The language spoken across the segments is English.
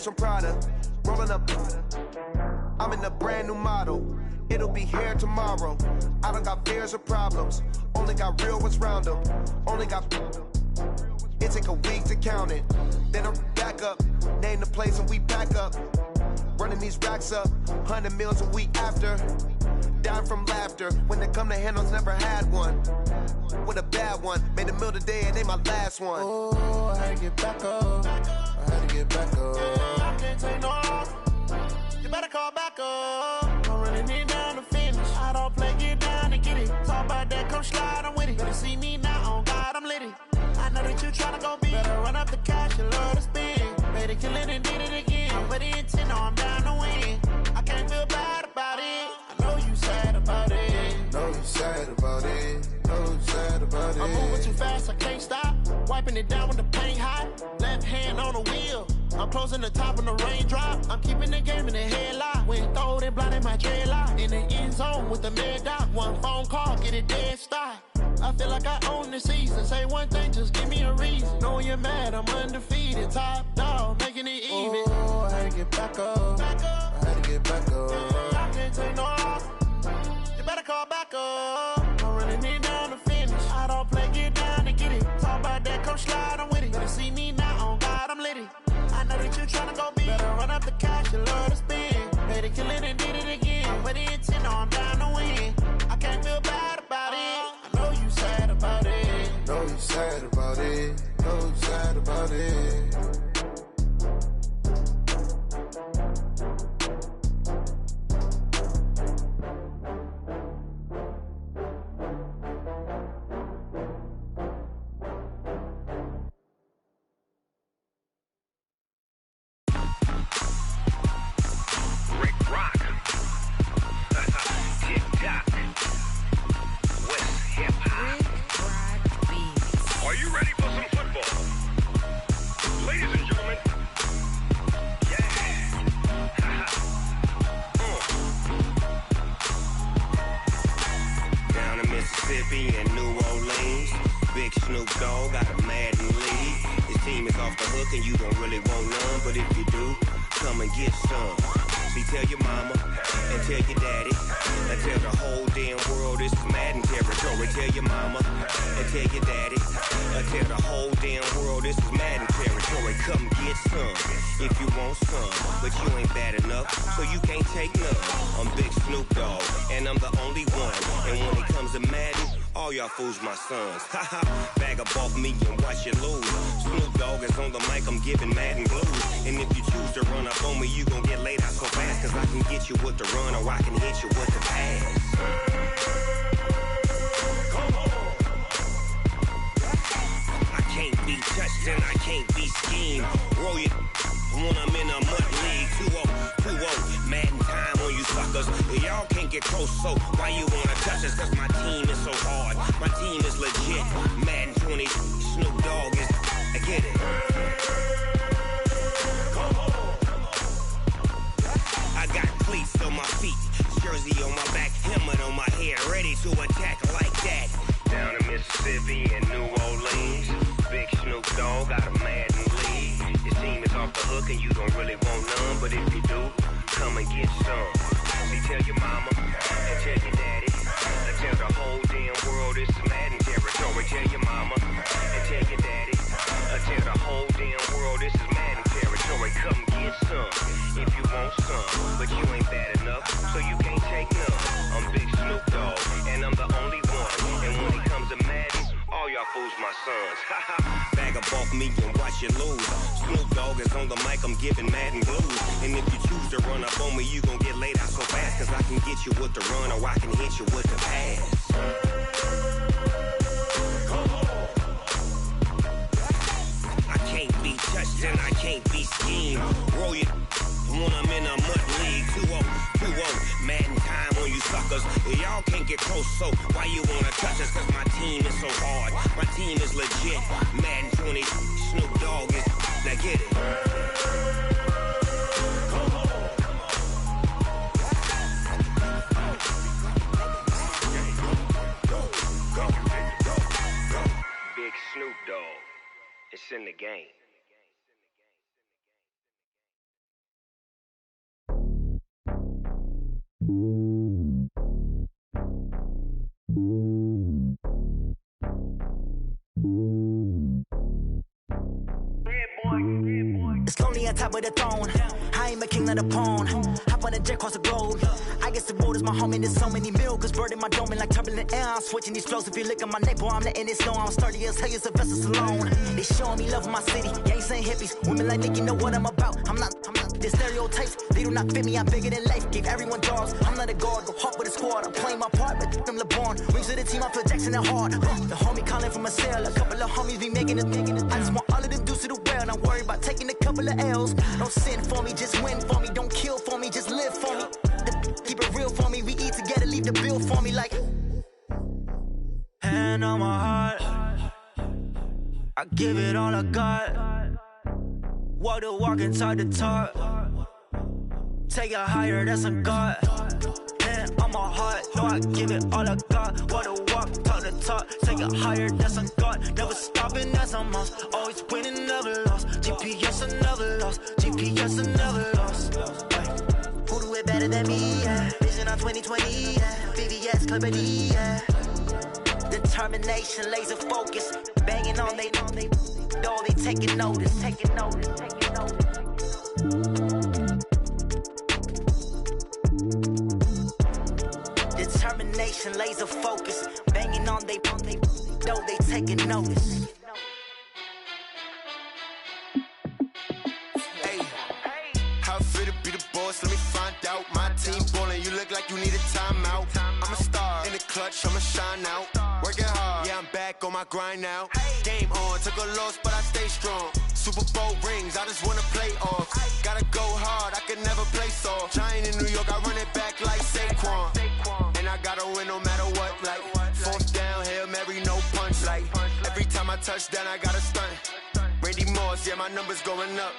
bags from Prada, rolling up. I'm in a brand new model. It'll be here tomorrow. I don't got fears or problems. Only got real ones round them. Only got. It take a week to count it. Then I'm back up. Name the place and we back up. Running these racks up. 100 meals a week after. Dying from laughter. When they come to handles, never had one. With a bad one. Made a meal today and they my last one. Oh, I had to get back up. I had to get back up. I can't take no off. You better call back up. I'm running it down to finish. I don't play, get down and get it. Talk about that, come slide, I'm with it. Better see me now, on God, I'm litty. I know that you tryna go big. Better run up the cash, you love to spend. Made it, kill it, and did it again. But the intent, no, I'm down to win. I can't feel bad about it. I know you sad about it. Know you sad about it. Know you sad about it. I'm moving too fast, I can't stop. Wiping it down with the paint hot. Left hand on the wheel. I'm closing the top on the raindrop. I'm keeping the game in the headlock. When throwed and blinded my dreadlock. In the end zone with the mad dot. One phone call, get it dead stop. I feel like I own the season. Say one thing, just give me a reason. Knowing you're mad, I'm undefeated. Top dog, making it even. Oh, I had to get back up. I had to get back up. I can't take no off. You better call back up. I'm running it down to finish. I don't play, get down and get it. Talk about that, come slide, I'm with it. Better see me now, on God, I'm litty. I know that you tryna go big. Better run up the cash, you love to spend. Made it, kill it, and did it again. But the intent, no, I'm down to win. I can't feel bad about it. I know you sad about it. Know you sad about it. Know you sad about it. And New Orleans, Big Snoop Dogg got a Madden lead. His team is off the hook and you don't really want none, but if you do, come and get some. See, tell your mama and tell your daddy and tell the whole damn world this is Madden territory. Tell your mama and tell your daddy and tell the whole damn world this is Madden territory. Come get some if you want some, but you ain't bad enough, so you can't take none. I'm Big Snoop Dogg and I'm the only one, and when it comes to Madden, all y'all fools my sons. Haha, bag up off me and watch you lose. Snoop Dogg is on the mic, I'm giving Madden blues. And if you choose to run up on me, you gon' get laid out so fast, cause I can get you with the run or I can hit you with the pass. Come on. I can't be touched and I can't be schemed. Roll it when I'm in a mud league. 2-0, 2-0, Madden time on you suckers. Y'all can't get close, so why you wanna touch us? Cause my team is so hard, my team is legit. Madden 20, Snoop Dogg is, I get it. Come on. I got cleats on my feet, jersey on my back, helmet on my head, ready to attack like that. Down in Mississippi and New Orleans, Big Snoop Dogg got a Madden lead. His team is off the hook and you don't really want none, but if you do, come and get some. See, tell your mama and tell your daddy and tell the whole damn world this is Madden territory. Tell your mama and tell your daddy and tell the whole damn world this is Madden territory. Come get some if you want some, but you ain't bad enough, so you can't take none. I'm Big Snoop Dogg and I'm the only one, and when it comes to Madden, all y'all fools my sons. Bag up off me and watch you lose. Snoop Dogg is on the mic, I'm giving Madden blues. And if you choose to run up on me, you gon' get laid out so fast, cause I can get you with the run or I can hit you with the pass. Come on. I can't be touched and I can't be schemed. Roll it when I'm in a mud league. 2-0, 2-0, Madden time on you suckers. Y'all can't get close, so why you wanna touch us? Cause my team is so hard, my team is legit. Madden 20, Snoop Dogg is, now get it. Come on. Go. Big Snoop Dogg, it's in the game. It's lonely on top of the throne. I ain't a king, not a pawn. Hop on a jet across the globe. I guess the road is my home and there's so many milks. Bird in my dome and like turbulent air. I'm switching these flows. If you look at my neck, boy, I'm letting it snow. I'm sturdy as hell as a vessel alone. They showing me love in my city. Gangs ain't hippies. Women like Nicky know what I'm about. I'm not the stereotypes. They do not fit me. I'm bigger than life. Gave everyone dogs. I'm not a guard. Go hard with a squad. I'm playing my part, but them LeBron. Rings to the team. I feel Jackson and hard. The homie calling from a cell. A couple of homies be making it. I just want all of them dudes to do well. Not worry about taking a couple of L's. Don't sin for me, just win for me. Don't kill for me, just live for me. Keep it real for me. We eat together, leave the bill for me like. Hand on my heart, I give it all I got. Walk the walk and talk the talk. Take it higher, that's a God. Hand on my heart, no, I give it all I got. Walk the walk, talk the talk. Take it higher, that's a God. Never stopping, that's a must. Always winning, never lost. GPS, I never lost. GPS, I never lost. Who do it better than me? Yeah. Vision on 2020. Yeah. VVS, Clarity. Yeah. Determination, laser focus. Banging on they know they taking notice. Taking notice. Taking notice. Determination, laser focus. Banging on they know they taking notice. How I feel to be the boss, let me find out. My team ballin', you look like you need a timeout. I'm a star, in the clutch, I'ma shine out. Working hard, yeah, I'm back on my grind now. Game on, took a loss, but I stay strong. Super Bowl rings, I just wanna play off. Gotta go hard, I can never play soft. Giant in New York, I run it back like Saquon. And I gotta win no matter what, like fourth down, Hail Mary, no punch. Like every time I touch down, I gotta stunt. Randy Moss, yeah, my numbers going up.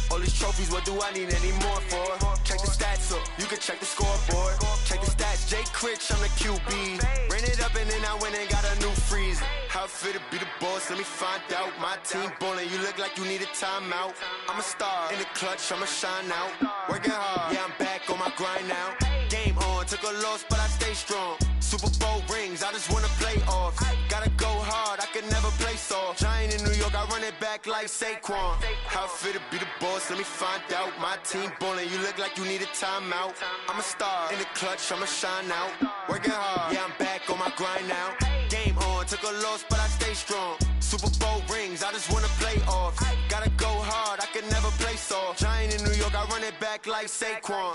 All these trophies, what do I need any more for? Check the stats up, you can check the scoreboard. Check the stats, Jay Critch, I'm the QB. Ran it up and then I went and got a new freeze. How I feel to be the boss, let me find out. My team ballin', you look like you need a timeout. I'm a star, in the clutch, I'ma shine out. Working hard, yeah, I'm back on my grind now. Game on, took a loss, but I stay strong. Super Bowl rings, I just wanna play off. Gotta go hard, I can never play soft. Giant in New York, I run it back like Saquon. How I feel to be the boss, let me find out. My team ballin', you look like you need a timeout. I'm a star, in the clutch, I'ma shine out. Working hard, yeah, I'm back on my grind now. Game on, took a loss, but I stay strong. Super Bowl rings, I just wanna play off. Gotta go hard, I can never play soft. Giant in New York, I run it back like Saquon.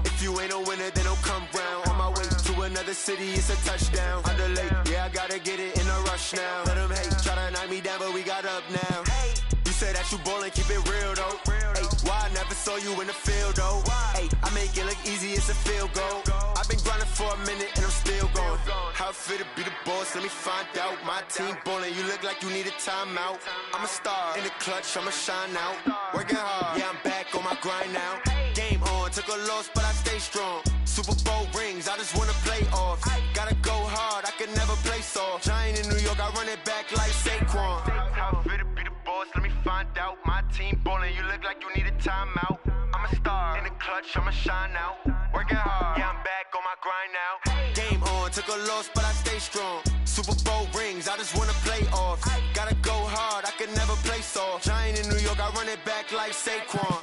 If you ain't a winner, then don't come round. On my way to another city, it's a touchdown. Underlay, yeah, I gotta get it in a rush now. Let them hate, try to knock me down, but we got up now. You say that you ballin', keep it real though. Ay, why I never saw you in the field though? Ay, I make it look easy, it's a field goal. I've been grinding for a minute and I'm still going. How I feel to be the boss, let me find out. My team ballin', you look like you need a timeout. I'm a star, in the clutch, I'ma shine out. Working hard, yeah, I'm back on my grind now. Game on, took a loss, but I stay strong. Super Bowl rings, I just wanna play off. Gotta go hard, I can never play soft. Giant in New York, I run it back like Saquon. How I feel to be the boss, let me find out. My team ballin', you look like you need a timeout. I'm a star, in the clutch, I'ma shine out. Working hard, yeah, I'm back on my grind now. Game on, took a loss, but I stay strong. Super Bowl rings, I just wanna play off. Gotta go hard, I can never play soft. Giant in New York, I run it back like Saquon.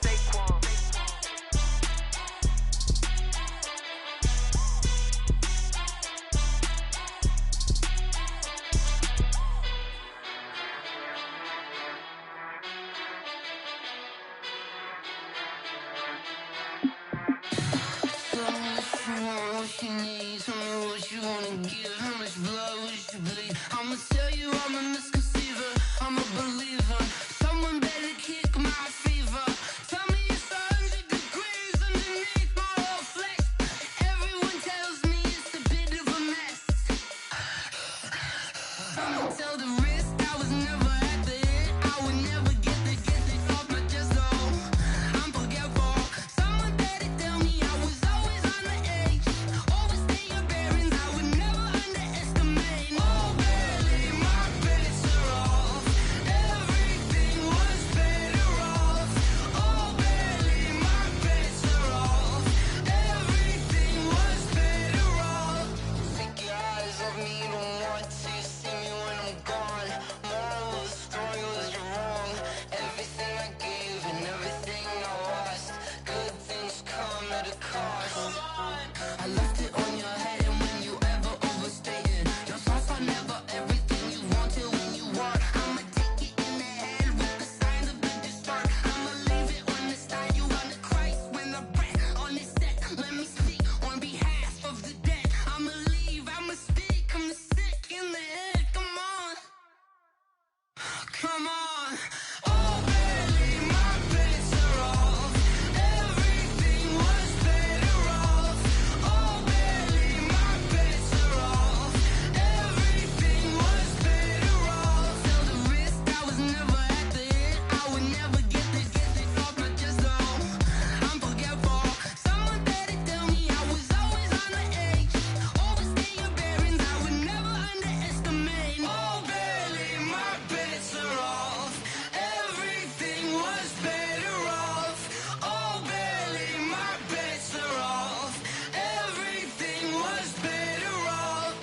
What you need, tell me what you wanna give. How much blood would you bleed? I'ma tell you I'm a misconceiver, I'm a believer. Someone better kick my fever. Tell me it's 100 degrees underneath my whole flesh. Everyone tells me it's a bit of a mess. I'ma tell the risk I was never at the hit. I would never get it off my chest though. I'm forgetful. Someone better tell me I was always on the edge. Overstay your bearings, I would never underestimate. I'ma leave, I'ma speak, I'm sick in the head. Come on, come on. Oh, barely, my bets are off. Everything was better off. Oh, barely, my bets are off. Everything was better off. Felt the risk, I was never at the hit. I would never get this off my chest, though. I'm forgetful. Someone better tell me I was always on the edge. Overstay your bearings, I would never underestimate. Oh, barely, my bets are off. Everything was better off. Oh, barely, my bets are off. Everything was better off.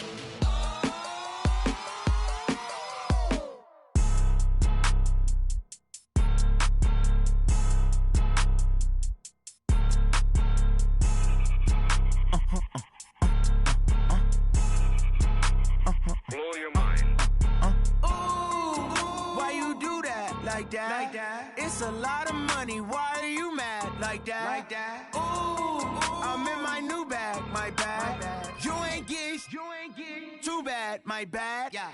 Blow your mind. Why you do that like that? It's a lot of money. Why are you mad like that? Ooh, I'm in my new bag, my bad. You ain't get too bad, my bad. Yeah.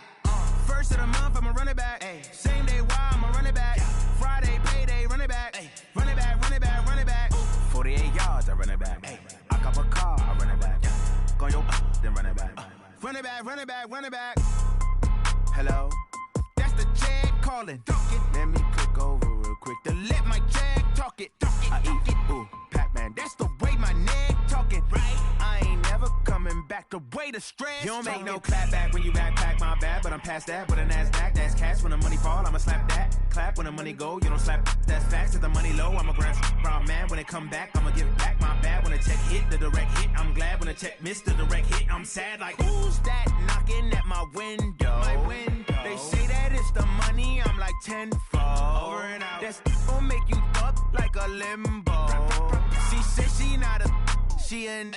First of the month, I'ma run it back. Same day, why I'ma run it back. Friday, payday, run it back. Run it back, run it back, run it back. 48 yards, I run it back. I cop a car, I run it back. Go your then run it back. Run it back, run it back, run it back. Hello? That's the check calling. Let me click over real quick to let my check talk it. I eat, ooh, Pac-Man, that's the way my neck talking. Right? I ain't never coming back the way the stress. You don't make no clap back when you backpack, my bad, but I'm past that. With a NASDAQ, that's cash. When the money fall, I'ma slap that. Clap when the money go, you don't slap. That's facts. If the money low, I'ma grab brown man. When it come back, I'ma give back my bad. When the check hit, the direct hit, I'm glad. When the check missed the direct hit, I'm sad. Like, who's that knocking at my window? They say that it's the money, I'm like tenfold. Over and out. That's gon' make you up like a limbo. She said she not a, she an.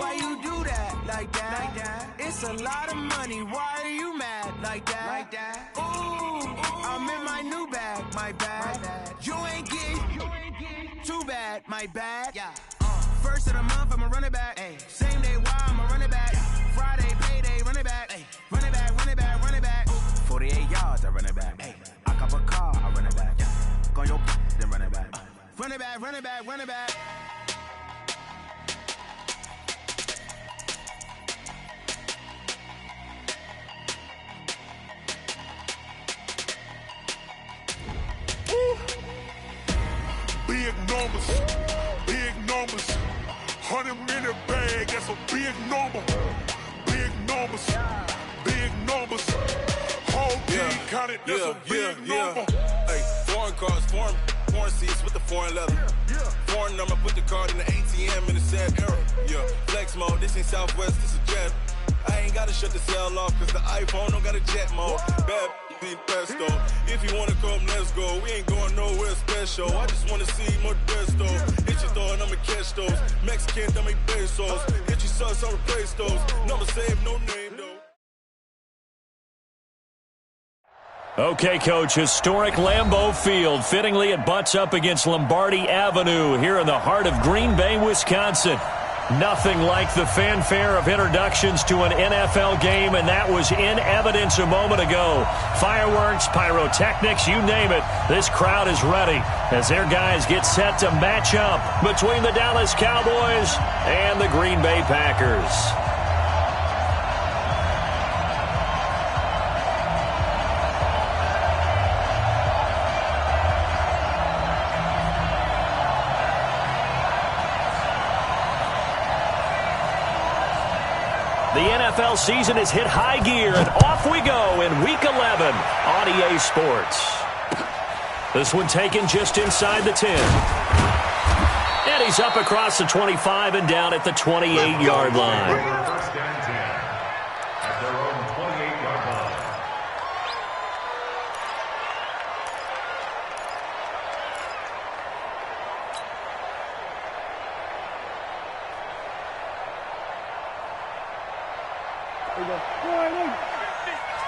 Why you do that like that? It's a lot of money. Why are you mad like that? Ooh, I'm in my new bag, my bad. You ain't get too bad, my bad. Yeah. First of the month, I'ma run it back. Same day, why I'ma run it back. Friday, payday, run it back. Run it back, run it back, run it back. 48 yards, I run it back. I cop a car, I run it back. Go your then run it back. Run it back, run it back, run it back. Big numbers, 100 minute bag, that's a big number. Big numbers, whole team counted, that's a big number. Hey, foreign cars, foreign seats with the foreign leather. Foreign number, put the card in the ATM in the sad era. Yeah, flex mode, this ain't Southwest, this is jet. I ain't gotta shut the cell off, cause the iPhone don't got a jet mode. Bad need pesto. If you wanna come, let's go. We ain't going nowhere special. I just wanna see more Modesto. Hit your throw and I'ma catch those. Mexican, I make pesos. Hit your sauce, I'll replace those. Number save, no name though. Okay, Coach, historic Lambeau Field. Fittingly, it butts up against Lombardi Avenue here in the heart of Green Bay, Wisconsin. Nothing like the fanfare of introductions to an NFL game, and that was in evidence a moment ago. Fireworks, pyrotechnics, you name it. This crowd is ready as their guys get set to match up between the Dallas Cowboys and the Green Bay Packers. The NFL season has hit high gear, and off we go in Week 11 on EA Sports. This one taken just inside the 10. And he's up across the 25 and down at the 28-yard line. First down 10 at their own 28-yard line.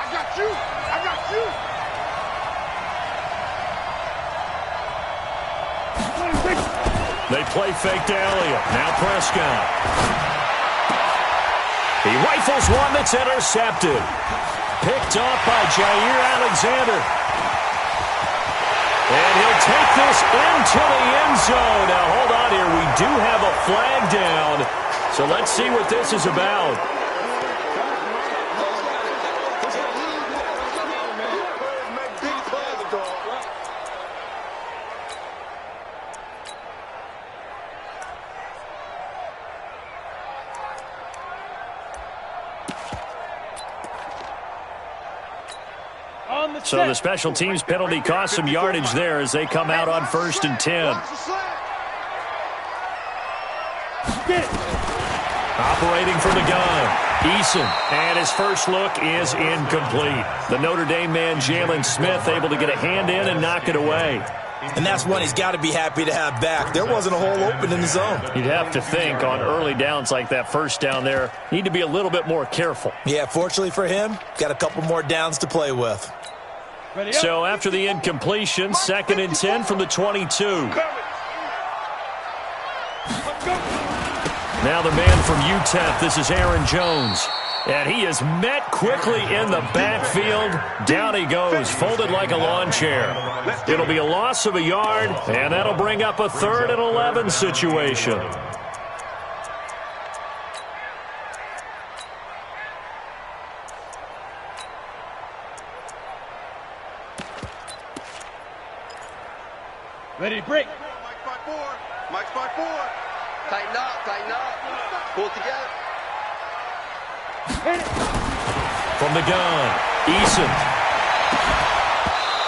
I got you. They play fake to Elliott. Now Prescott. He rifles one that's intercepted. Picked off by Jair Alexander. And he'll take this into the end zone. Now, hold on here. We do have a flag down. So let's see what this is about. So the special teams penalty cost some yardage there as they come out on 1st and 10. Operating from the gun, Eason, and his first look is incomplete. The Notre Dame man, Jalen Smith, able to get a hand in and knock it away. And that's one he's got to be happy to have back. There wasn't a hole open in the zone. You'd have to think on early downs like that first down there, need to be a little bit more careful. Yeah, fortunately for him, got a couple more downs to play with. So after the incompletion, 2nd and 10 from the 22. Now the man from UTEP, this is Aaron Jones. And he is met quickly in the backfield. Down he goes, folded like a lawn chair. It'll be a loss of a yard, and that'll bring up a 3rd and 11 situation. Ready to break. Mike's by 4. Mike's by 4. Tighten up, tighten up. Pull it together. From the gun, Eason.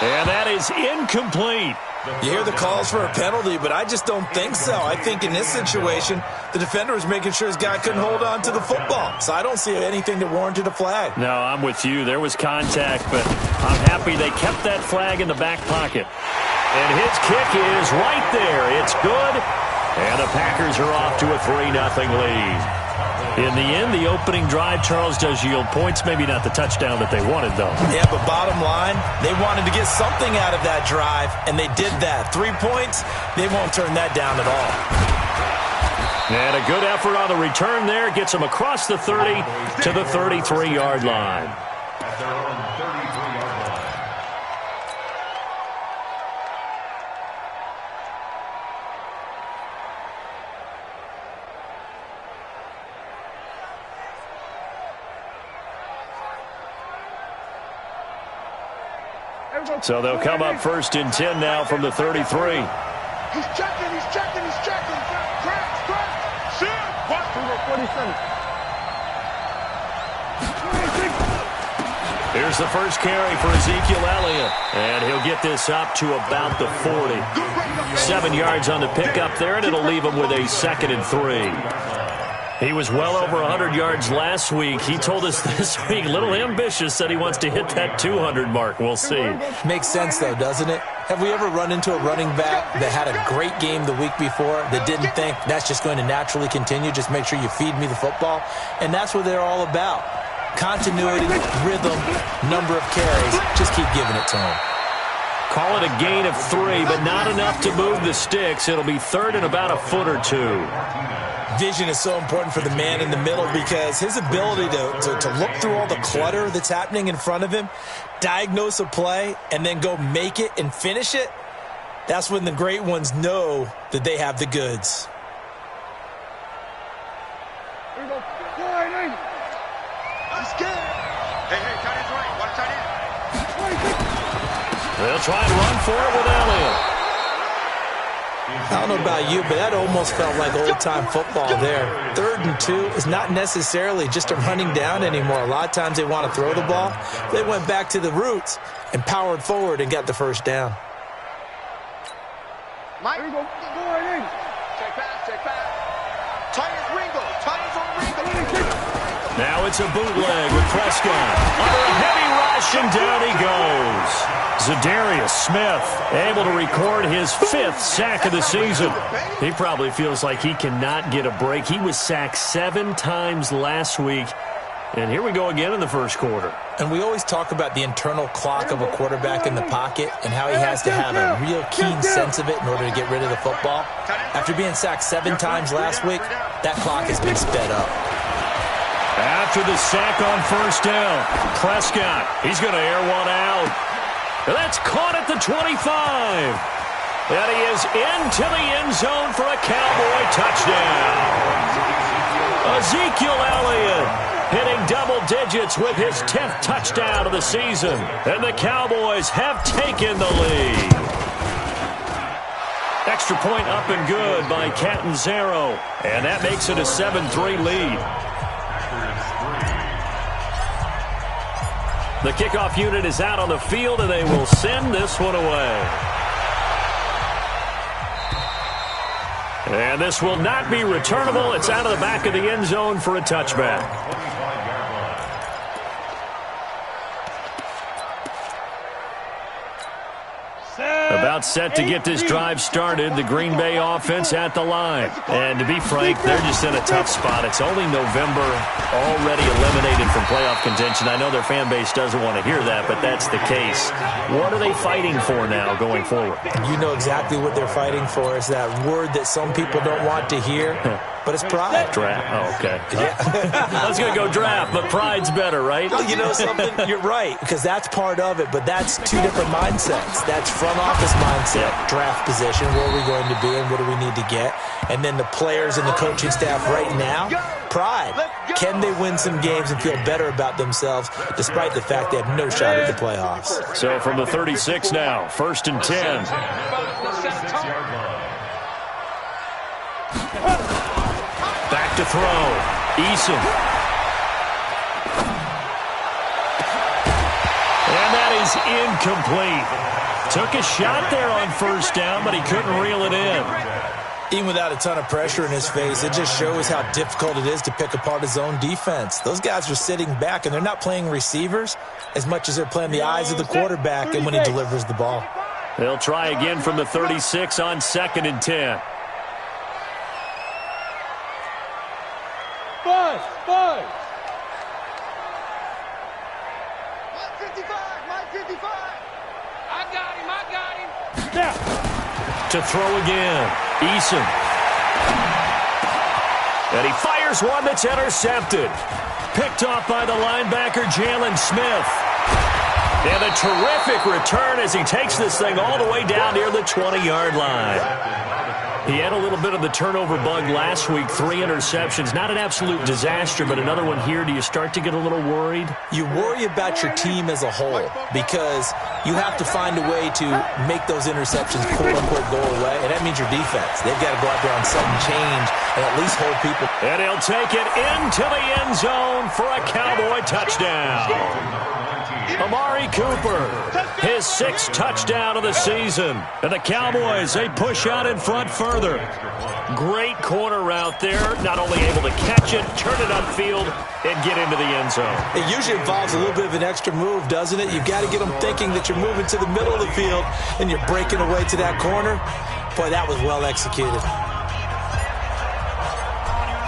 And that is incomplete. You hear the calls for a penalty, but I just don't think so. I think in this situation, the defender was making sure his guy couldn't hold on to the football. So I don't see anything that warranted a flag. No, I'm with you. There was contact, but I'm happy they kept that flag in the back pocket. And his kick is right there. It's good. And the Packers are off to a 3-0 lead. In the end, the opening drive, Charles, does yield points. Maybe not the touchdown that they wanted, though. Yeah, but bottom line, they wanted to get something out of that drive, and they did that. 3 points, they won't turn that down at all. And a good effort on the return there. Gets them across the 30 to the 33-yard line. At their own 33-yard line. So they'll come up 1st and 10 now from the 33. He's checking, he's checking, he's checking. Crack, shoot. What? 47. Here's the first carry for Ezekiel Elliott. And he'll get this up to about the 40. 7 yards on the pickup there, and it'll leave him with a 2nd and 3. He was well over 100 yards last week. He told us this week, a little ambitious, said he wants to hit that 200 mark. We'll see. Makes sense, though, doesn't it? Have we ever run into a running back that had a great game the week before that didn't think that's just going to naturally continue? Just make sure you feed me the football. And that's what they're all about. Continuity, rhythm, number of carries. Just keep giving it to them. Call it a gain of 3, but not enough to move the sticks. It'll be 3rd and about a foot or 2. Vision is so important for the man in the middle because his ability to look through all the clutter that's happening in front of him, diagnose a play, and then go make it and finish it, that's when the great ones know that they have the goods. Here we go. He's scared. Hey, tight end's right. Watch tight end. They'll try and run for it with Elliott. I don't know about you, but that almost felt like old-time football there. 3rd and 2 is not necessarily just a running down anymore. A lot of times they want to throw the ball. They went back to the roots and powered forward and got the first down. Mike, here we go. Go right in. Check pass. Tight end's Ringo. Tight end's on Ringo. Now it's a bootleg with Prescott. Under a heavy rush, and down he goes. Zadarius Smith able to record his 5th sack of the season. He probably feels like he cannot get a break. He was sacked 7 times last week. And here we go again in the first quarter. And we always talk about the internal clock of a quarterback in the pocket and how he has to have a real keen sense of it in order to get rid of the football. After being sacked 7 times last week, that clock has been sped up. After the sack on first down, Prescott, he's going to air one out. That's caught at the 25. And he is into the end zone for a Cowboy touchdown. Ezekiel Elliott hitting double digits with his 10th touchdown of the season. And the Cowboys have taken the lead. Extra point up and good by Catanzaro. And that makes it a 7-3 lead. The kickoff unit is out on the field, and they will send this one away. And this will not be returnable. It's out of the back of the end zone for a touchback. About set to get this drive started, the Green Bay offense at the line. And to be frank, they're just in a tough spot. It's only November, already eliminated from playoff contention. I know their fan base doesn't want to hear that, but that's the case. What are they fighting for now going forward? You know exactly what they're fighting for. Is that word that some people don't want to hear, but it's pride. Draft. Oh, okay. Yeah. I was going to go draft, but pride's better, right? Well, you know something? You're right, because that's part of it, but that's two different mindsets. That's front office mindset, draft position, where are we going to be and what do we need to get? And then the players and the coaching staff right now, pride. Can they win some games and feel better about themselves despite the fact they have no shot at the playoffs? So from the 36 now, 1st and 10. Back to throw. Eason. And that is incomplete. Took a shot there on first down, but he couldn't reel it in. Even without a ton of pressure in his face, it just shows how difficult it is to pick apart his own defense. Those guys are sitting back, and they're not playing receivers as much as they're playing the eyes of the quarterback and when he delivers the ball. They'll try again from the 36 on 2nd and 10. Buzz! Mike 55! I got him! Yeah. To throw again, Eason. And he fires one that's intercepted. Picked off by the linebacker, Jalen Smith. And a terrific return as he takes this thing all the way down near the 20-yard line. He had a little bit of the turnover bug last week, 3 interceptions. Not an absolute disaster, but another one here. Do you start to get a little worried? You worry about your team as a whole because you have to find a way to make those interceptions, quote-unquote, go away, and that means your defense. They've got to go out there on sudden change and at least hold people. And he'll take it into the end zone for a Cowboy touchdown. Amari Cooper, his 6th touchdown of the season. And the Cowboys, they push out in front further. Great corner route there. Not only able to catch it, turn it upfield, and get into the end zone. It usually involves a little bit of an extra move, doesn't it? You've got to get them thinking that you're moving to the middle of the field and you're breaking away to that corner. Boy, that was well executed.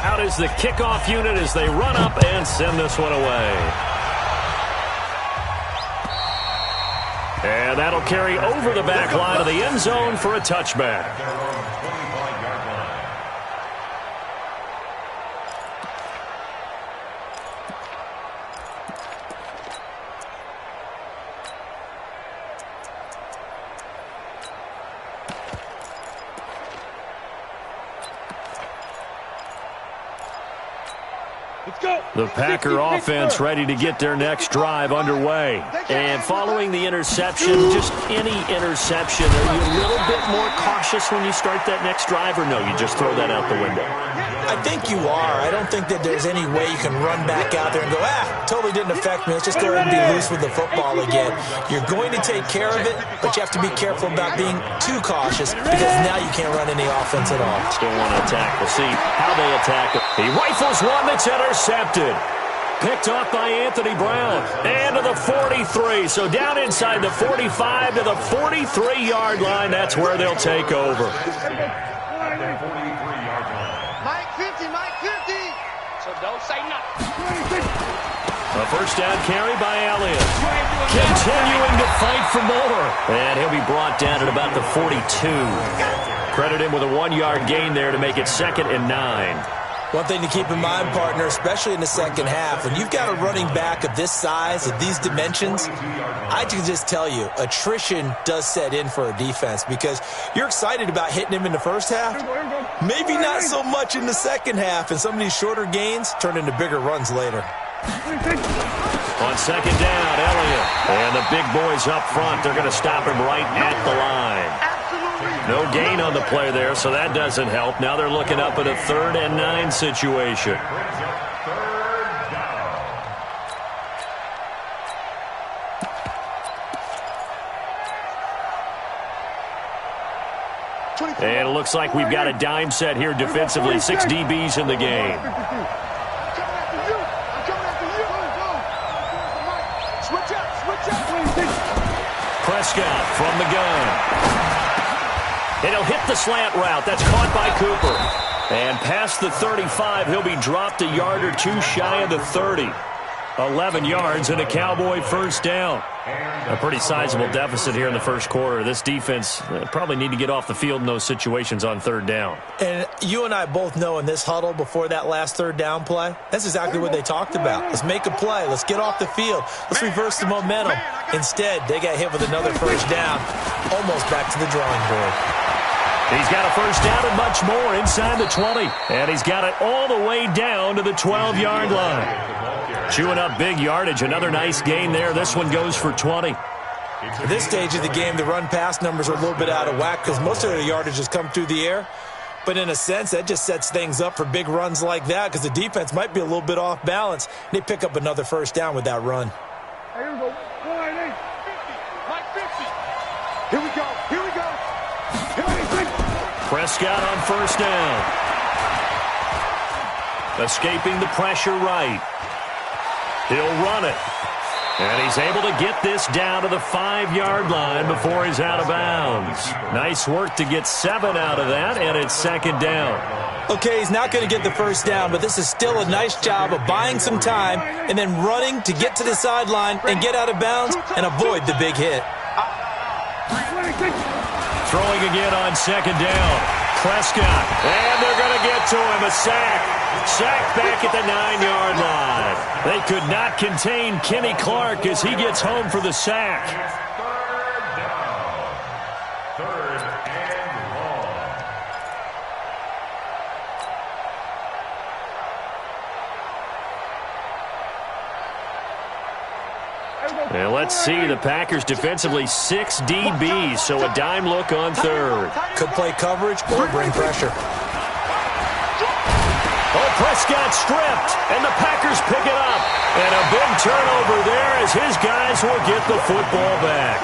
Out is the kickoff unit as they run up and send this one away. And that'll carry over the back line of the end zone for a touchback. The Packer offense ready to get their next drive underway. And following the interception, just any interception, are you a little bit more cautious when you start that next drive, or no, you just throw that out the window? I think you are. I don't think that there's any way you can run back out there and go, totally didn't affect me. Let's just go ahead and be loose with the football again. You're going to take care of it, but you have to be careful about being too cautious because now you can't run any offense at all. Still want to attack. We'll see how they attack it. He rifles one that's intercepted. Picked off by Anthony Brown. And to the 43. So down inside the 45 to the 43-yard line. That's where they'll take over. Mike 50, Mike 50. So don't say nothing. A first down carry by Elliott. Continuing to fight for more. And he'll be brought down at about the 42. Credit him with a 1-yard gain there to make it 2nd and 9. One thing to keep in mind, partner, especially in the second half, when you've got a running back of this size, of these dimensions, I can just tell you, attrition does set in for a defense because you're excited about hitting him in the first half. Maybe not so much in the second half, and some of these shorter gains turn into bigger runs later. On second down, Elliott. And the big boys up front, they're going to stop him right at the line. No gain on the play there, so that doesn't help. Now they're looking up at a 3rd and 9 situation. And it looks like we've got a dime set here defensively. 6 DBs in the game. Prescott from the gun. And he'll hit the slant route. That's caught by Cooper. And past the 35, he'll be dropped a yard or two shy of the 30. 11 yards and a Cowboy first down. A pretty sizable deficit here in the first quarter. This defense probably need to get off the field in those situations on 3rd down. And you and I both know in this huddle before that last 3rd down play, that's exactly what they talked about. Let's make a play. Let's get off the field. Let's reverse the momentum. Instead, they got hit with another first down, almost back to the drawing board. He's got a first down and much more inside the 20. And he's got it all the way down to the 12-yard line. Chewing up big yardage. Another nice gain there. This one goes for 20. At this stage of the game, the run-pass numbers are a little bit out of whack because most of the yardage has come through the air. But in a sense, that just sets things up for big runs like that because the defense might be a little bit off balance. They pick up another first down with that run. Here we go. Here we go. Here we go. Prescott on first down. Escaping the pressure right. He'll run it. And he's able to get this down to the 5-yard line before he's out of bounds. Nice work to get 7 out of that, and it's 2nd down. Okay, he's not going to get the first down, but this is still a nice job of buying some time and then running to get to the sideline and get out of bounds and avoid the big hit. Throwing again on 2nd down. Prescott. And they're going to get to him. A sack. Sack back at the 9-yard line. They could not contain Kenny Clark as he gets home for the sack. 3rd and long. And let's see, the Packers defensively 6 DBs, so a dime look on 3rd. Could play coverage or bring pressure. Oh, Prescott stripped, and the Packers pick it up. And a big turnover there as his guys will get the football back.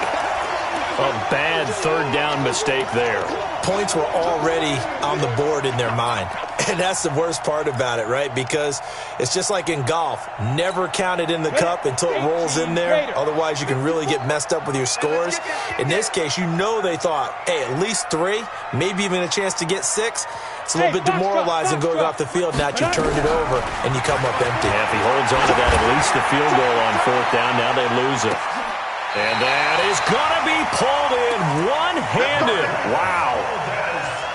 A bad 3rd down mistake there. Points were already on the board in their mind. And that's the worst part about it, right? Because it's just like in golf. Never count it in the cup until it rolls in there. Otherwise, you can really get messed up with your scores. In this case, you know they thought, hey, at least 3, maybe even a chance to get 6. It's a little bit demoralizing going off the field. Now you turned it over, and you come up empty. Yeah, if he holds on to that, at least the field goal on 4th down. Now they lose it. And that is going to be pulled in one-handed. Wow.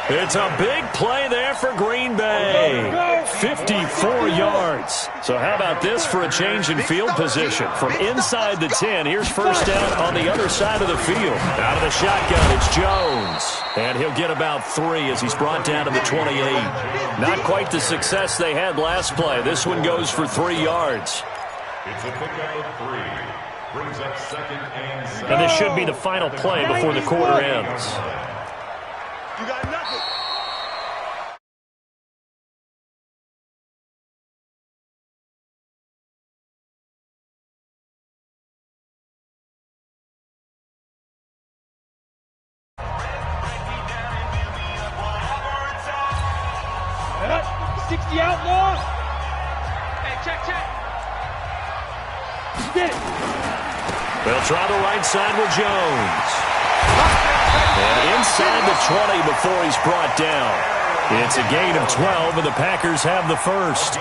It's a big play there for Green Bay. 54 yards. So how about this for a change in field position? From inside the 10, here's first down on the other side of the field. Out of the shotgun, it's Jones. And he'll get about 3 as he's brought down to the 28. Not quite the success they had last play. This one goes for 3 yards. It's a pickup of 3. Brings up 2nd and 7. And this should be the final play before the quarter ends. You got nothing. Outlaw. Hey, check. Get it. They'll try the right side with Jones. And inside the 20 before he's brought down. It's a gain of 12, and the Packers have the first.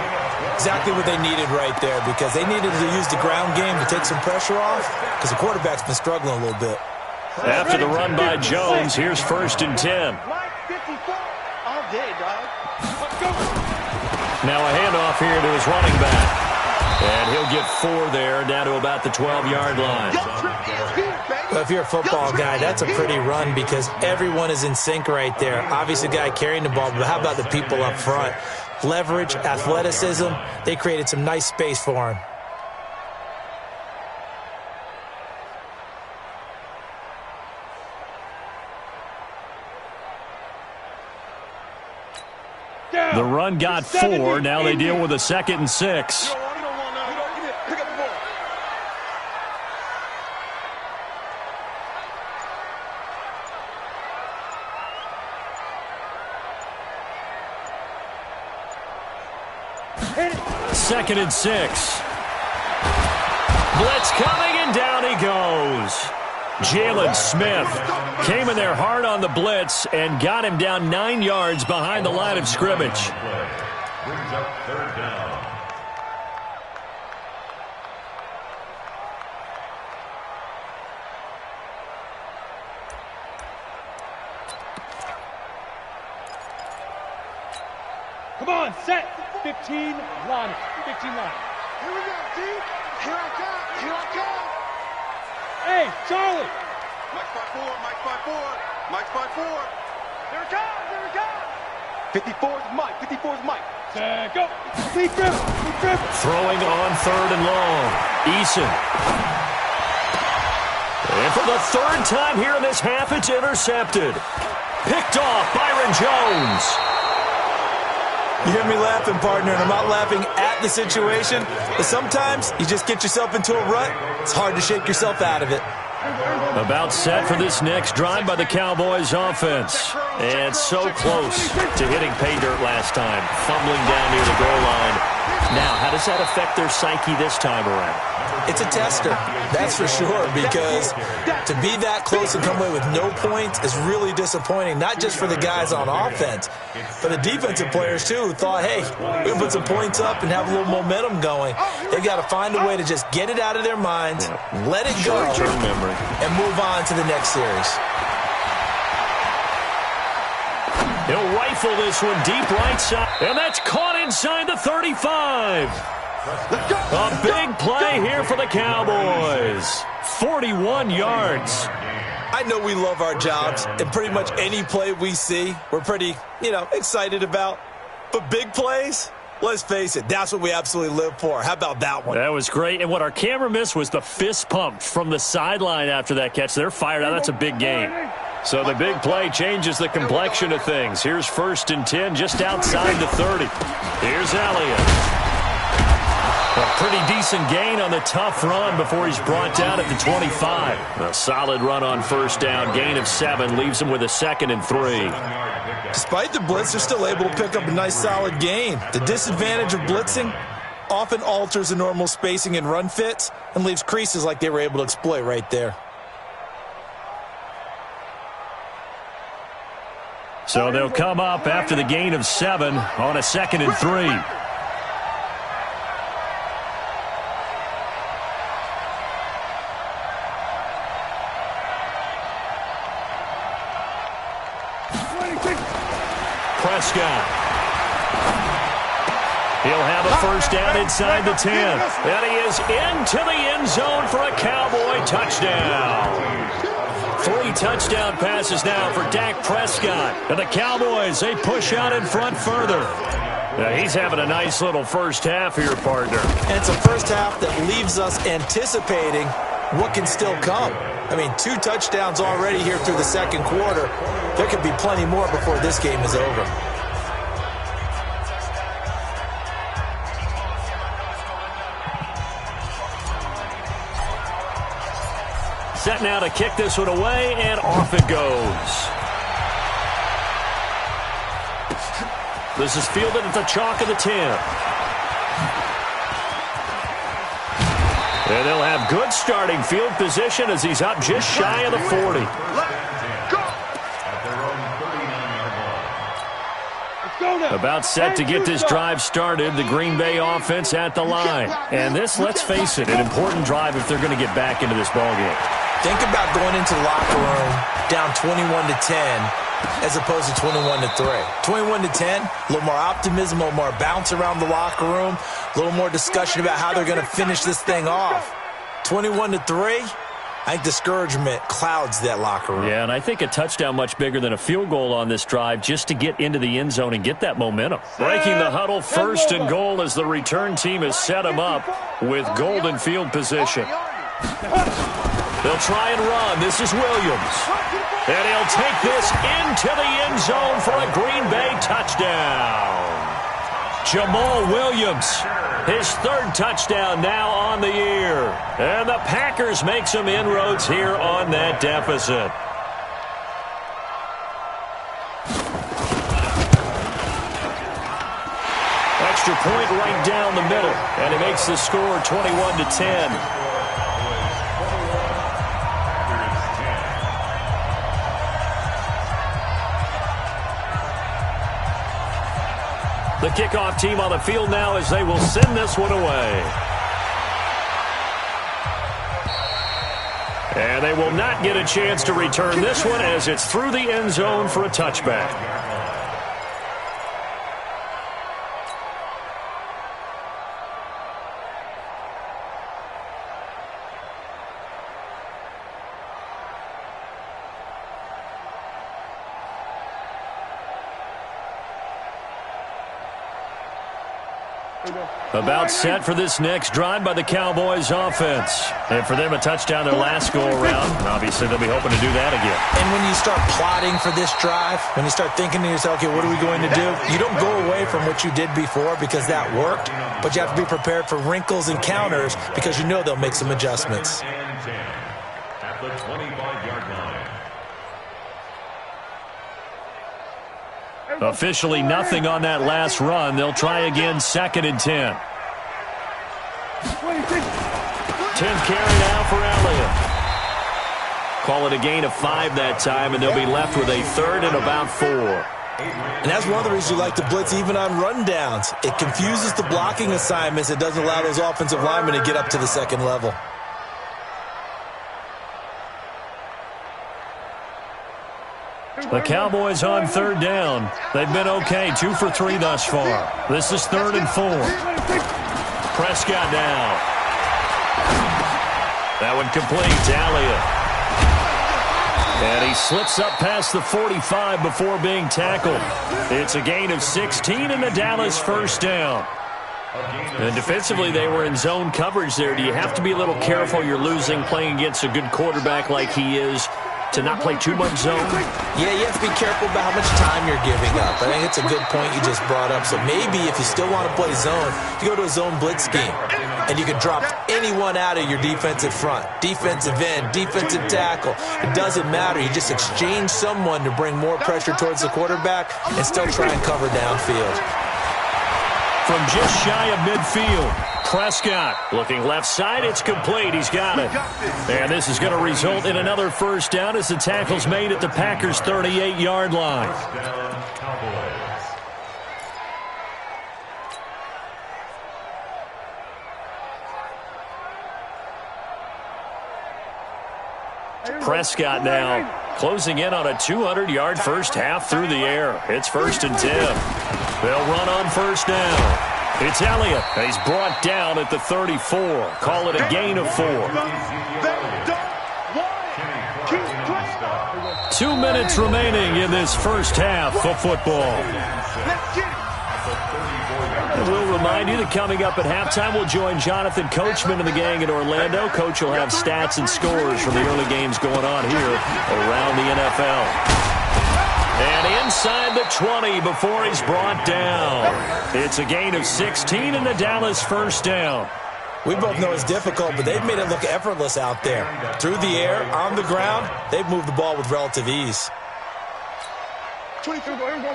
Exactly what they needed right there, because they needed to use the ground game to take some pressure off, because the quarterback's been struggling a little bit. After the run by Jones, here's 1st and 10. All day, dog. Now a handoff here to his running back. And he'll get 4 there, down to about the 12-yard line. Well, if you're a football guy, that's a pretty run because everyone is in sync right there. Obviously, the guy carrying the ball, but how about the people up front? Leverage, athleticism, they created some nice space for him. The run got 4. Now they deal with a 2nd and 6. Second and 6. Blitz coming, and down he goes. Jalen Smith came in there hard on the blitz and got him down 9 yards behind the line of scrimmage. Brings up 3rd down. Come on, set. 15 line. 15 line. Here we go, D. Here I come. Here I come. Hey, Charlie. Mike's by 4. Mike's by 4. Mike's by 4. Here it comes. Here it comes. 54's Mike. 54's Mike. Set, go. Lead dribble. Lead dribble. Throwing on 3rd and long. Eason. And for the 3rd time here in this half, it's intercepted. Picked off Byron Jones. You hear me laughing, partner, and I'm not laughing at the situation, but sometimes you just get yourself into a rut. It's hard to shake yourself out of it. About set for this next drive by the Cowboys offense. And so close to hitting pay dirt last time, fumbling down near the goal line. Now, how does that affect their psyche this time around? It's a tester, that's for sure, because to be that close and come away with no points is really disappointing, not just for the guys on offense, but the defensive players, too, who thought, hey, we can put some points up and have a little momentum going. They've got to find a way to just get it out of their minds, let it go, and move on to the next series. He'll rifle this one deep right side, and that's caught inside the 35. A big play here for the Cowboys. 41 yards. I know we love our jobs, and pretty much any play we see, we're pretty, excited about. But big plays, let's face it, that's what we absolutely live for. How about that one? That was great, and what our camera missed was the fist pump from the sideline after that catch. They're fired out. That's a big game. So the big play changes the complexion of things. Here's 1st and 10 just outside the 30. Here's Elliott. A pretty decent gain on the tough run before he's brought down at the 25. A solid run on 1st down. Gain of 7 leaves him with a 2nd and 3. Despite the blitz, they're still able to pick up a nice solid gain. The disadvantage of blitzing often alters the normal spacing and run fits and leaves creases like they were able to exploit right there. So they'll come up after the gain of 7 on a 2nd and 3. Prescott. He'll have a 1st down inside the 10. And he is into the end zone for a Cowboy touchdown. 3 touchdown passes now for Dak Prescott. And the Cowboys, they push out in front further. Now he's having a nice little first half here, partner. And it's a first half that leaves us anticipating what can still come. I mean, 2 touchdowns already here through the 2nd quarter. There could be plenty more before this game is over. Set now to kick this one away, and off it goes. This is fielded at the chalk of the 10. And they'll have good starting field position as he's up just shy of the 40. Let's go. About set to get this drive started, the Green Bay offense at the line. And this, let's face it, an important drive if they're going to get back into this ballgame. Think about going into the locker room down 21-10 as opposed to 21-3. 21-10, a little more optimism, a little more bounce around the locker room, a little more discussion about how they're going to finish this thing off. 21-3, I think discouragement clouds that locker room. Yeah, and I think a touchdown much bigger than a field goal on this drive just to get into the end zone and get that momentum. Breaking the huddle, 1st and goal as the return team has set them up with golden field position. They'll try and run. This is Williams. And he'll take this into the end zone for a Green Bay touchdown. Jamal Williams, his 3rd touchdown now on the year. And the Packers make some inroads here on that deficit. Extra point right down the middle. And he makes the score 21-10. The kickoff team on the field now as they will send this one away. And they will not get a chance to return this one as it's through the end zone for a touchback. About set for this next drive by the Cowboys offense. And for them, a touchdown their last go-around. Obviously, they'll be hoping to do that again. And when you start plotting for this drive, when you start thinking to yourself, okay, what are we going to do? You don't go away from what you did before because that worked, but you have to be prepared for wrinkles and counters because you know they'll make some adjustments. At the 25-yard line. Officially nothing on that last run. They'll try again, 2nd and 10. 10th carry now for Elliott. Call it a gain of 5 that time, and they'll be left with a 3rd and about 4. And that's one of the reasons you like to blitz even on rundowns. It confuses the blocking assignments. It doesn't allow those offensive linemen to get up to the 2nd level. The Cowboys on 3rd down. They've been okay, 2 for 3 thus far. This is 3rd and 4. Prescott now. That one complete to Elliott. And he slips up past the 45 before being tackled. It's a gain of 16 and the Dallas 1st down. And defensively, they were in zone coverage there. Do you have to be a little careful? You're losing playing against a good quarterback like he is to not play too much zone? Yeah, you have to be careful about how much time you're giving up. I think it's a good point you just brought up. So maybe if you still want to play zone, you go to a zone blitz scheme. And you can drop anyone out of your defensive front. Defensive end, defensive tackle. It doesn't matter. You just exchange someone to bring more pressure towards the quarterback and still try and cover downfield. From just shy of midfield, Prescott looking left side. It's complete. He's got it. And this is going to result in another 1st down as the tackle's made at the Packers' 38-yard line. Prescott now closing in on a 200-yard first half through the air. It's 1st and 10. They'll run on 1st down. It's Elliott. He's brought down at the 34. Call it a gain of 4. 2 minutes remaining in this first half of football. And we'll remind you that coming up at halftime, we'll join Jonathan Coachman and the gang in Orlando. Coach will have stats and scores from the early games going on here around the NFL. And inside the 20 before he's brought down. It's a gain of 16 and the Dallas 1st down. We both know it's difficult, but they've made it look effortless out there. Through the air, on the ground, they've moved the ball with relative ease. 22, here we go.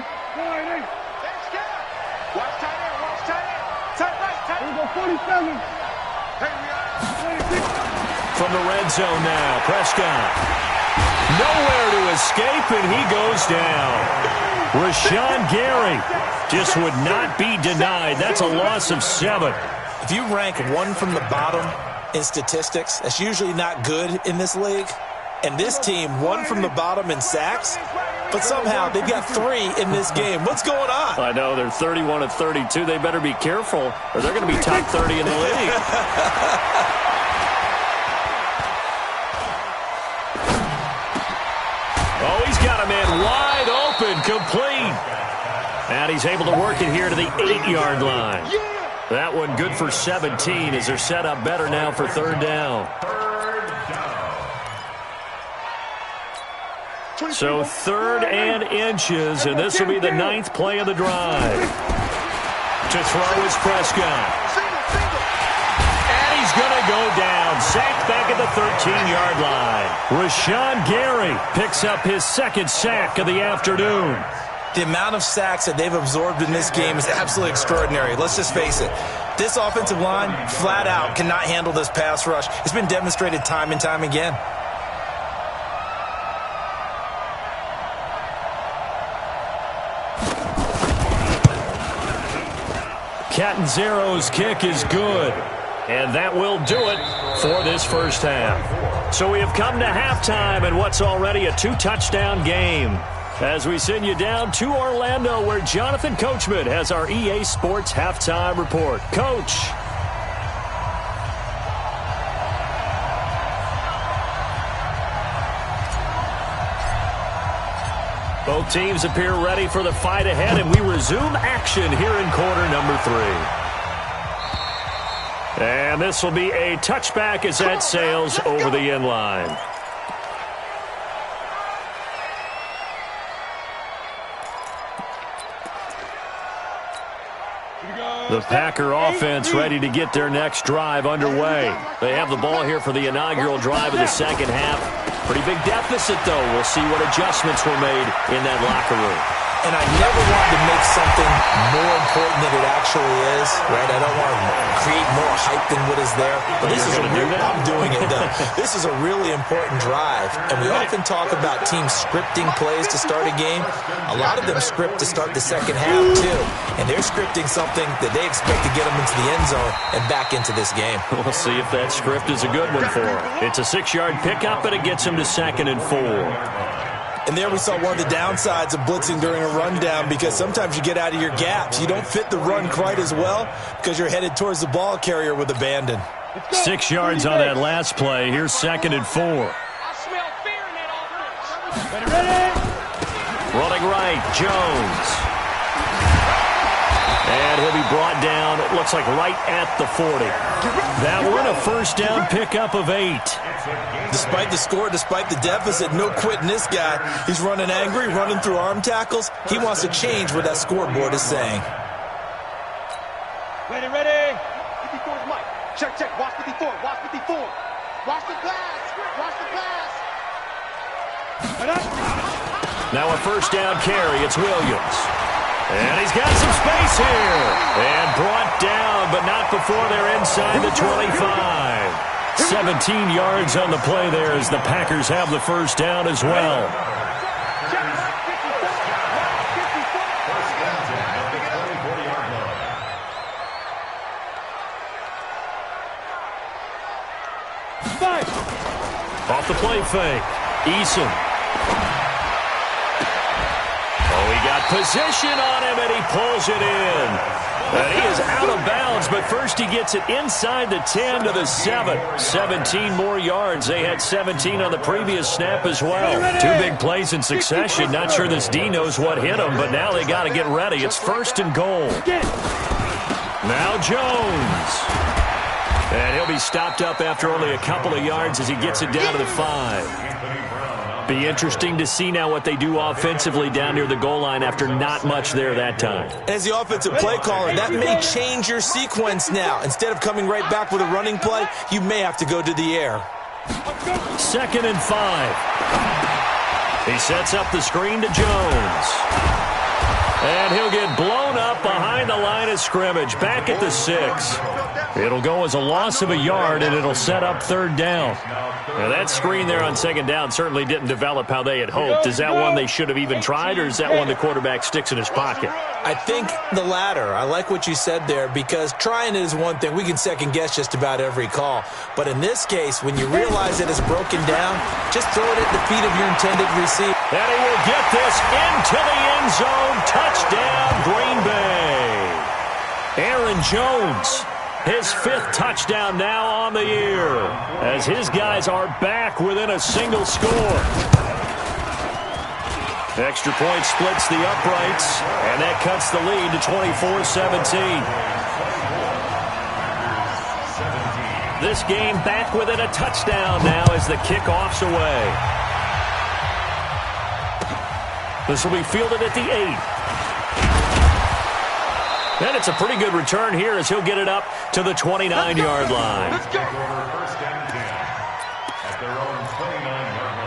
Watch tight end, watch tight end. Tight right, tight Here we go, 47. Hey, we are. From the red zone now, Prescott. Nowhere to escape, and he goes down. Rashawn Gary just would not be denied. That's a loss of 7. If you rank one from the bottom in statistics, that's usually not good in this league. And this team, one from the bottom in sacks, but somehow they've got 3 in this game. What's going on? I know, they're 31 of 32. They better be careful, or they're going to be top 30 in the league. Oh, he's got a man wide open, complete. And he's able to work it here to the 8-yard line. That one good for 17 as they're set up better now for 3rd down. So 3rd and inches, and this will be the 9th play of the drive. To throw is Prescott. And he's going to go down. Sacked back at the 13-yard line. Rashawn Gary picks up his 2nd sack of the afternoon. The amount of sacks that they've absorbed in this game is absolutely extraordinary. Let's just face it. This offensive line, flat out, cannot handle this pass rush. It's been demonstrated time and time again. Catanzaro's kick is good. And that will do it for this first half. So we have come to halftime in what's already a 2-touchdown game. As we send you down to Orlando, where Jonathan Coachman has our EA Sports Halftime Report. Coach. Both teams appear ready for the fight ahead, and we resume action here in quarter number 3. And this will be a touchback as that sails over the end line. The Packer offense ready to get their next drive underway. They have the ball here for the inaugural drive of the second half. Pretty big deficit, though. We'll see what adjustments were made in that locker room. And I never want to make something more important than it actually is, right? I don't want to create more hype than what is there. But this is I'm doing it, though. This is a really important drive. And we often talk about teams scripting plays to start a game. A lot of them script to start the second half, too. And they're scripting something that they expect to get them into the end zone and back into this game. We'll see if that script is a good one for them. It's a 6-yard pickup, and it gets them to 2nd and 4. And there we saw one of the downsides of blitzing during a rundown, because sometimes you get out of your gaps. You don't fit the run quite as well because you're headed towards the ball carrier with abandon. 6 yards on that last play. Here's 2nd and 4. Running right, Jones. And he'll be brought down, it looks like right at the 40. That one a first down pickup of 8. Despite the score, despite the deficit, no quitting this guy. He's running angry, running through arm tackles. He wants to change what that scoreboard is saying. Ready. 54 is Mike. Check. Watch 54. Watch 54. Watch the pass. Watch the pass. Now a first down carry. It's Williams. And he's got some space here. And brought down, but not before they're inside the 25. 17 yards on the play there as the Packers have the first down as well. Off the play fake. Eason. Oh, he got position on him, and he pulls it in. And he is out of bounds, but first he gets it inside the 10 to the 7. 17 more yards. They had 17 on the previous snap as well. 2 big plays in succession. Not sure this D knows what hit him, but now they got to get ready. It's 1st and goal. Now Jones. And he'll be stopped up after only a couple of yards as he gets it down to the 5. Be interesting to see now what they do offensively down near the goal line after not much there that time. As the offensive play caller, that may change your sequence now. Instead of coming right back with a running play, you may have to go to the air. 2nd and 5. He sets up the screen to Jones. And he'll get blown up behind the line of scrimmage, back at the 6. It'll go as a loss of a yard, and it'll set up 3rd down. Now, that screen there on 2nd down certainly didn't develop how they had hoped. Is that one they should have even tried, or is that one the quarterback sticks in his pocket? I think the latter. I like what you said there, because trying it is one thing. We can second-guess just about every call. But in this case, when you realize it is broken down, just throw it at the feet of your intended receiver. And he will get this into the end zone. Touchdown, Green Bay. Aaron Jones, his 5th touchdown now on the year, as his guys are back within a single score. Extra point splits the uprights, and that cuts the lead to 24-17. This game back within a touchdown now as the kickoff's away. This will be fielded at the 8. And it's a pretty good return here as he'll get it up to the 29-yard line. Let's go. First and 10 at their own 29-yard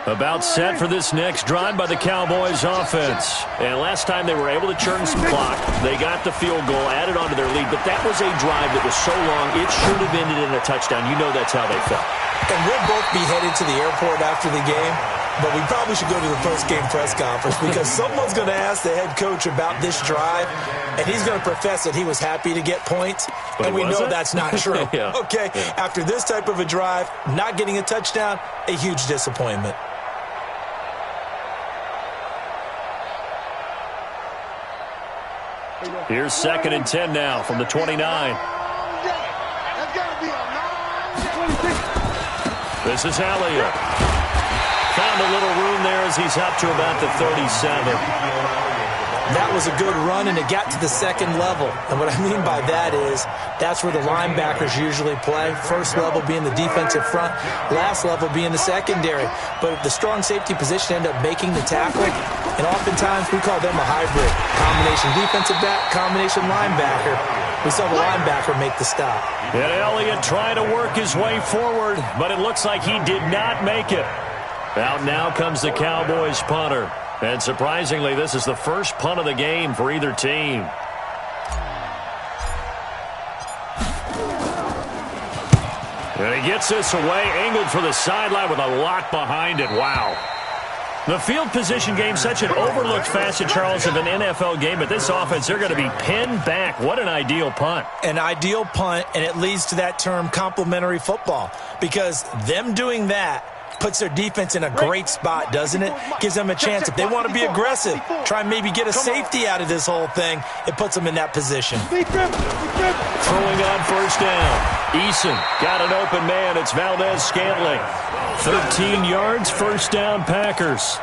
line. About set for this next drive by the Cowboys offense. And last time they were able to churn some clock, they got the field goal, added on to their lead. But that was a drive that was so long, it should have ended in a touchdown. You know that's how they felt. And we'll both be headed to the airport after the game, but we probably should go to the post-game press conference because someone's going to ask the head coach about this drive, and he's going to profess that he was happy to get points, and we know that's not true. Yeah. Okay, after this type of a drive, not getting a touchdown, a huge disappointment. Here's 2nd and 10 now from the 29. This is Elliott. Found a little room there as he's up to about the 37. That was a good run, and it got to the 2nd level. And what I mean by that is that's where the linebackers usually play. First level being the defensive front, last level being the secondary. But the strong safety position ended up making the tackle, and oftentimes we call them a hybrid. Combination defensive back, combination linebacker. We saw the linebacker make the stop. And Elliott trying to work his way forward, but it looks like he did not make it. Out now comes the Cowboys punter. And surprisingly, this is the first punt of the game for either team. And he gets this away, angled for the sideline with a lot behind it. Wow. The field position game, such an overlooked facet, Charles, of an NFL game. But this offense, they're going to be pinned back. What an ideal punt. An ideal punt, and it leads to that term complementary football. Because them doing that puts their defense in a great spot, doesn't it? Gives them a chance. If they want to be aggressive, try and maybe get a safety out of this whole thing, it puts them in that position. Throwing on 1st down. Eason got an open man. It's Valdez-Scantling. 13 yards, 1st down, Packers.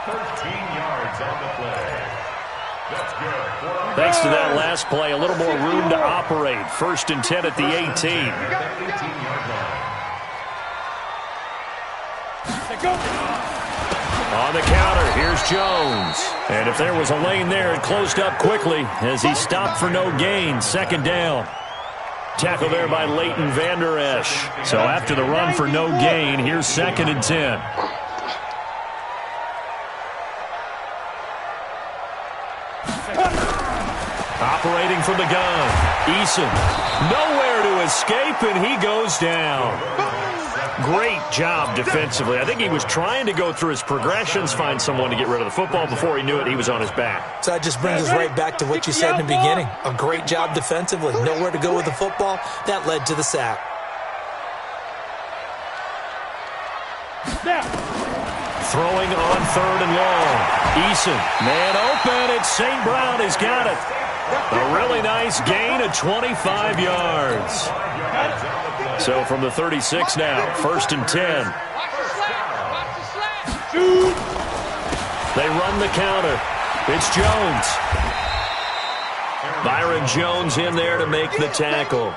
13 yards on the play. That's good. Thanks to that last play, a little more room to operate. 1st and 10 at the 18. On the counter, here's Jones. And if there was a lane there, it closed up quickly as he stopped for no gain. 2nd down. Tackle there by Leighton Vander Esch. So after the run for no gain, here's 2nd and 10. Operating from the gun. Eason nowhere to escape, and he goes down. Great job defensively. I think he was trying to go through his progressions, find someone to get rid of the football. Before he knew it, he was on his back. So that just brings us right back to what you said in the beginning. A great job defensively. Nowhere to go with the football. That led to the sack. Throwing on 3rd and long. Eason, man open. It's St. Brown. He's got it. A really nice gain of 25 yards. So from the 36 now, 1st and 10. They run the counter. It's Jones. Byron Jones in there to make the tackle.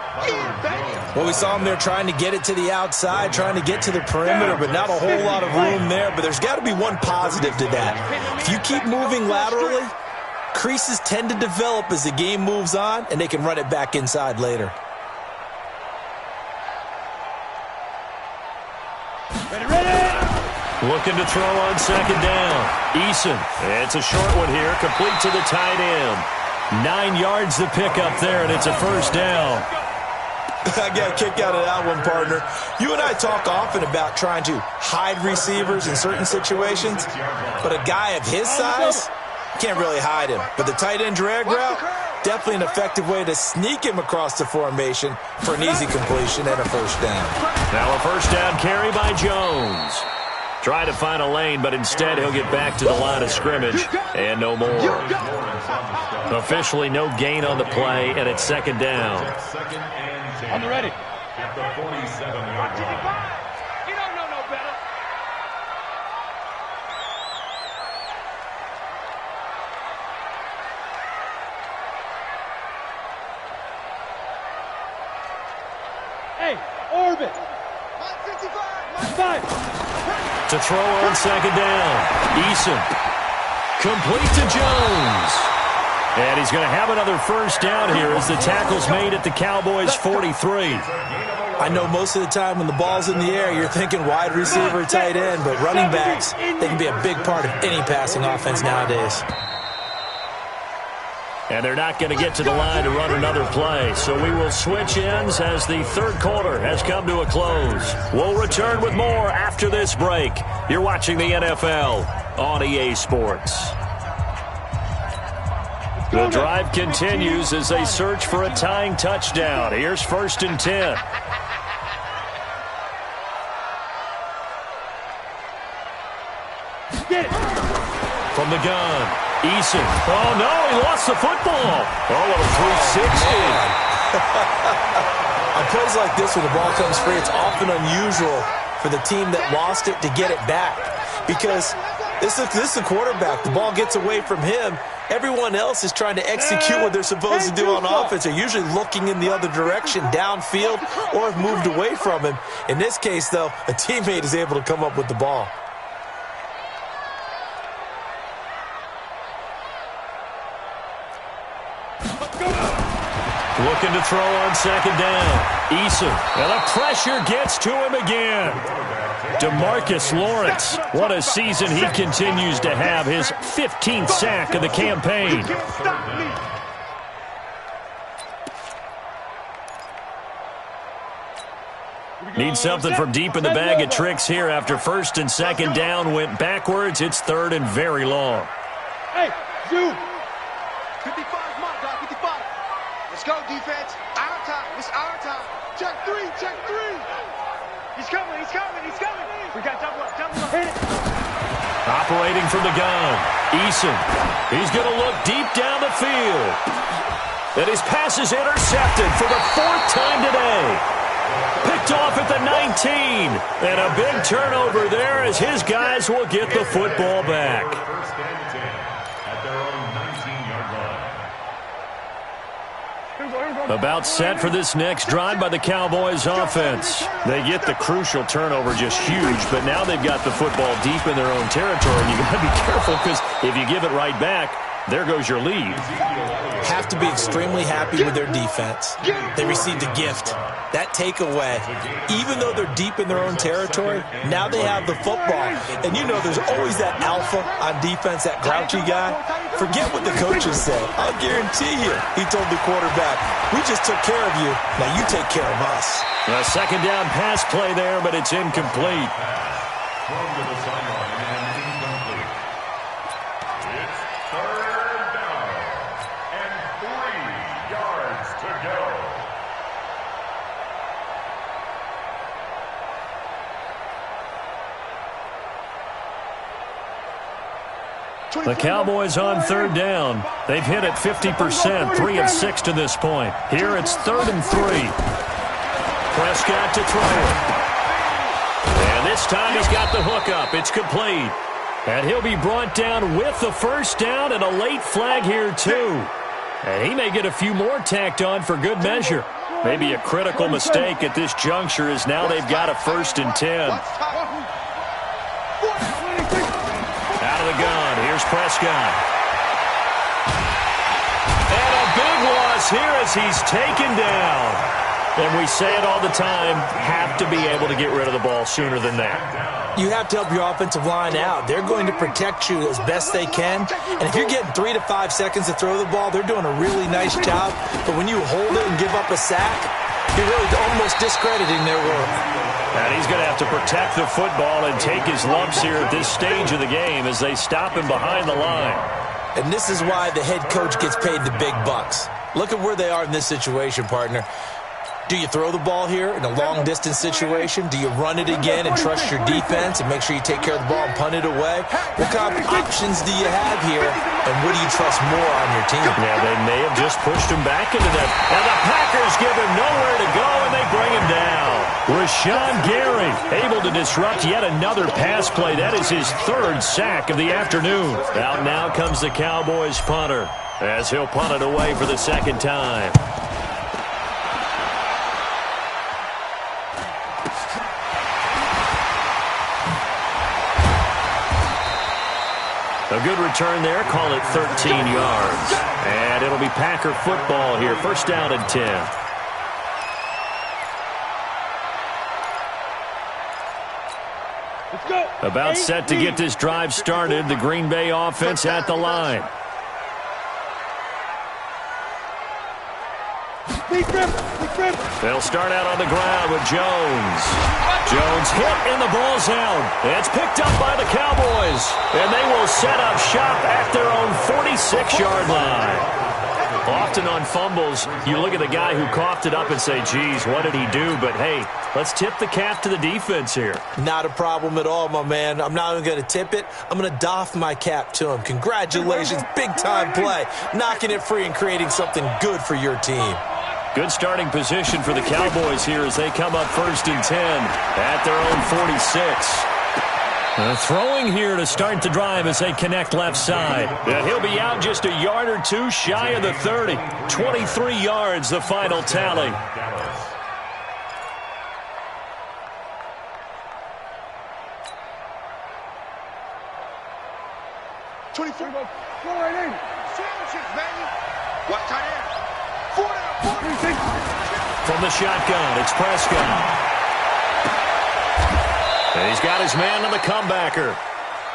Well, we saw him there trying to get it to the outside, trying to get to the perimeter, but not a whole lot of room there. But there's got to be one positive to that. If you keep moving laterally, creases tend to develop as the game moves on, and they can run it back inside later. Looking to throw on second down. Eason. It's a short one here. Complete to the tight end. 9 yards to pick up there, and it's a first down. I got a kick out of that one, partner. You and I talk often about trying to hide receivers in certain situations, but a guy of his size can't really hide him. But the tight end drag route, definitely an effective way to sneak him across the formation for an easy completion and a first down. Now a first down carry by Jones. Try to find a lane, but instead he'll get back to the line of scrimmage and no more. Officially no gain on the play, and it's second down. On the ready. At the 47-yard line. You don't know no better. Hey, orbit. 5. To throw on second down. Eason. Complete to Jones. And he's going to have another first down here as the tackle's made at the Cowboys' 43. I know most of the time when the ball's in the air, you're thinking wide receiver, tight end, but running backs, they can be a big part of any passing offense nowadays. And they're not going to get to the line to run another play. So we will switch ends as the third quarter has come to a close. We'll return with more after this break. You're watching the NFL on EA Sports. The drive continues as they search for a tying touchdown. Here's 1st and 10. From the gun, Eason. Oh, no, he lost the football. Oh, what a 360. On plays like this, when the ball comes free, it's often unusual for the team that lost it to get it back. Because this is the quarterback. The ball gets away from him. Everyone else is trying to execute what they're supposed to do on offense. They're usually looking in the other direction, downfield, or have moved away from him. In this case, though, a teammate is able to come up with the ball. Looking to throw on second down. Eason. And the pressure gets to him again. DeMarcus Lawrence. What a season he continues to have. His 15th sack of the campaign. Need something from deep in the bag of tricks here after 1st and 2nd down went backwards. It's 3rd and very long. Hey, zoom. 55, mark, dog, 55. Let's go, defense. Our time. It's our time. Check 3, check 3. He's coming, he's coming, he's coming. We got double up, double up. Hit it. Operating from the gun. Eason. He's going to look deep down the field. And his pass is intercepted for the 4th time today. Picked off at the 19. And a big turnover there as his guys will get the football back. First and 10 at their own 19-yard line. About set for this next drive by the Cowboys offense. They get the crucial turnover, just huge, but now they've got the football deep in their own territory. And you got to be careful because if you give it right back, there goes your lead. Have to be extremely happy with their defense. They received a gift. That takeaway, even though they're deep in their own territory, now they have the football. And you know there's always that alpha on defense, that grouchy guy. Forget what the coaches said. I'll guarantee you, he told the quarterback, we just took care of you. Now you take care of us. A second down pass play there, but it's incomplete. Thrown to the sideline and incomplete. It's 3rd down and 3 yards to go. The Cowboys on 3rd down. They've hit it 50%, 3 of 6 to this point. Here it's 3rd and 3. Prescott to throw it. And this time he's got the hook up. It's complete. And he'll be brought down with the first down and a late flag here too. And he may get a few more tacked on for good measure. Maybe a critical mistake at this juncture as now they've got a 1st and 10. Out of the gun, here's Prescott. And a big loss here as he's taken down. And we say it all the time, have to be able to get rid of the ball sooner than that. You have to help your offensive line out. They're going to protect you as best they can. And if you're getting 3 to 5 seconds to throw the ball, they're doing a really nice job. But when you hold it and give up a sack, you're really almost discrediting their work. And he's going to have to protect the football and take his lumps here at this stage of the game as they stop him behind the line. And this is why the head coach gets paid the big bucks. Look at where they are in this situation, partner. Do you throw the ball here in a long-distance situation? Do you run it again and trust your defense and make sure you take care of the ball and punt it away? What kind of options do you have here, and what do you trust more on your team? Yeah, they may have just pushed him back into that. And the Packers give him nowhere to go, and they bring him down. Rashawn Gary able to disrupt yet another pass play. That is his 3rd sack of the afternoon. Out now comes the Cowboys punter as he'll punt it away for the 2nd time. A good return there. Call it 13 yards. And it'll be Packer football here. 1st down and 10. Let's go. About set to get this drive started. The Green Bay offense at the line. They'll start out on the ground with Jones. Jones hit and the ball's out. It's picked up by the Cowboys. And they will set up shop at their own 46-yard line. Often on fumbles, you look at the guy who coughed it up and say, geez, what did he do? But, hey, let's tip the cap to the defense here. Not a problem at all, my man. I'm not even going to tip it. I'm going to doff my cap to him. Congratulations. Big-time play. Knocking it free and creating something good for your team. Good starting position for the Cowboys here as they come up 1st and 10 at their own 46. Throwing here to start the drive as they connect left side. He'll be out just a yard or two shy of the 30. 23 yards, the final tally. From the shotgun, it's Prescott. And he's got his man on the comebacker.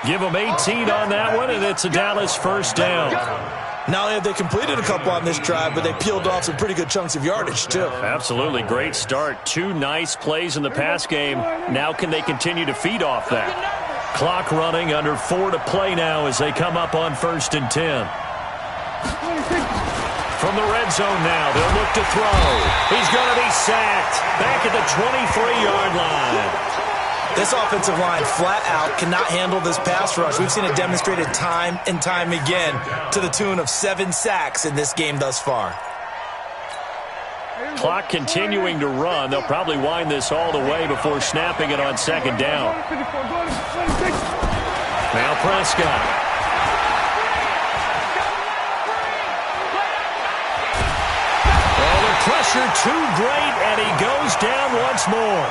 Give him 18 on that one, and it's a Dallas 1st down. Not only have they completed a couple on this drive, but they peeled off some pretty good chunks of yardage, too. Absolutely. Great start. 2 nice plays in the pass game. Now can they continue to feed off that? Clock running, under 4 to play now as they come up on 1st and 10. From the red zone now, they'll look to throw. He's going to be sacked back at the 23-yard line. This offensive line flat out cannot handle this pass rush. We've seen it demonstrated time and time again to the tune of 7 sacks in this game thus far. Clock continuing to run. They'll probably wind this all the way before snapping it on 2nd down. Now Prescott. Pressure too great, and he goes down once more.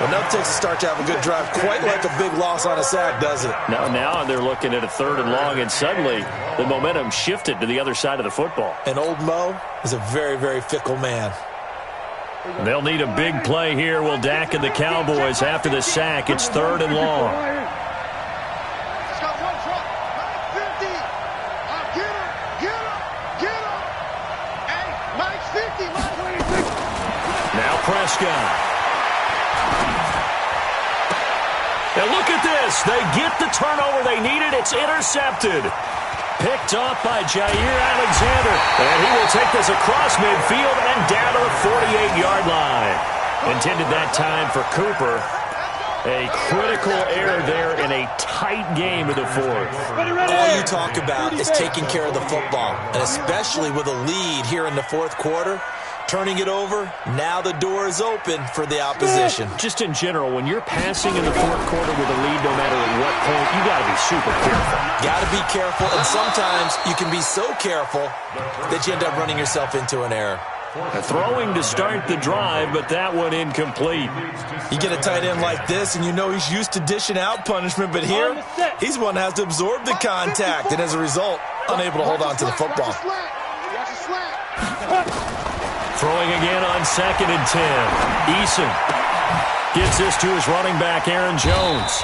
Well, nothing takes a start to have a good drive, quite like a big loss on a sack, does it? Now they're looking at a 3rd and long, and suddenly the momentum shifted to the other side of the football. And old Mo is a very, very fickle man. They'll need a big play here. Will Dak and the Cowboys after the sack. It's 3rd and long. Prescott. Now look at this. They get the turnover they needed. It's intercepted. Picked off by Jair Alexander. And he will take this across midfield and down to the 48-yard line. Intended that time for Cooper. A critical error there in a tight game of the 4th. All you talk about is taking care of the football, and especially with a lead here in the 4th quarter. Turning it over, now the door is open for the opposition. Just in general, when you're passing in the 4th quarter with a lead, no matter at what point, you got to be super careful. Got to be careful, and sometimes you can be so careful that you end up running yourself into an error. Throwing to start the drive, but that one incomplete. You get a tight end like this, and you know he's used to dishing out punishment, but here, he's one that has to absorb the contact, and as a result, unable to hold on to the football. Throwing again on 2nd and 10. Eason gets this to his running back, Aaron Jones.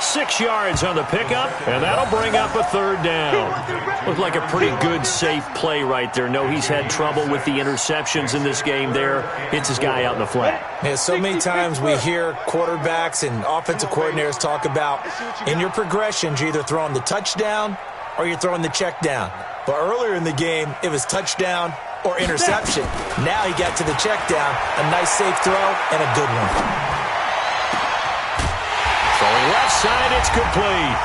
6 yards on the pickup, and that'll bring up a 3rd down. Looked like a pretty good, safe play right there. No, he's had trouble with the interceptions in this game there. Hits his guy out in the flat. Yeah, so many times we hear quarterbacks and offensive coordinators talk about in your progressions, you're either throwing the touchdown or you're throwing the check down. But earlier in the game, it was touchdown or interception. Now he got to the check down, a nice safe throw, and a good one. Throwing left side, it's complete.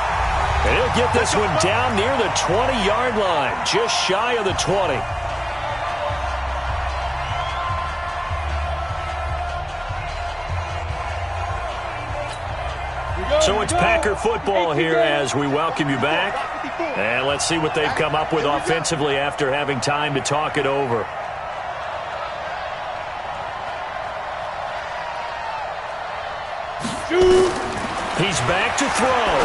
And he'll get this one down near the 20-yard line, just shy of the 20. So it's Packer football here as we welcome you back. And let's see what they've come up with offensively after having time to talk it over. He's back to throw.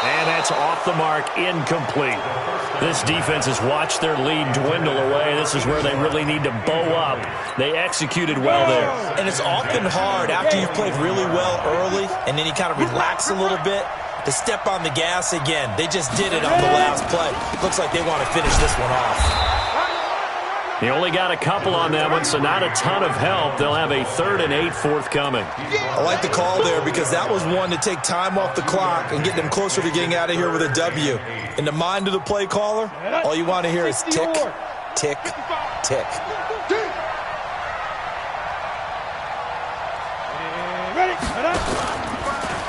And that's off the mark, incomplete. This defense has watched their lead dwindle away. This is where they really need to bow up. They executed well there. And it's often hard after you've played really well early and then you kind of relax a little bit to step on the gas again. They just did it on the last play. Looks like they want to finish this one off. He only got a couple on that one, so not a ton of help. They'll have a 3rd and 8 forthcoming. I like the call there because that was one to take time off the clock and get them closer to getting out of here with a W. In the mind of the play caller, all you want to hear is tick, tick, tick.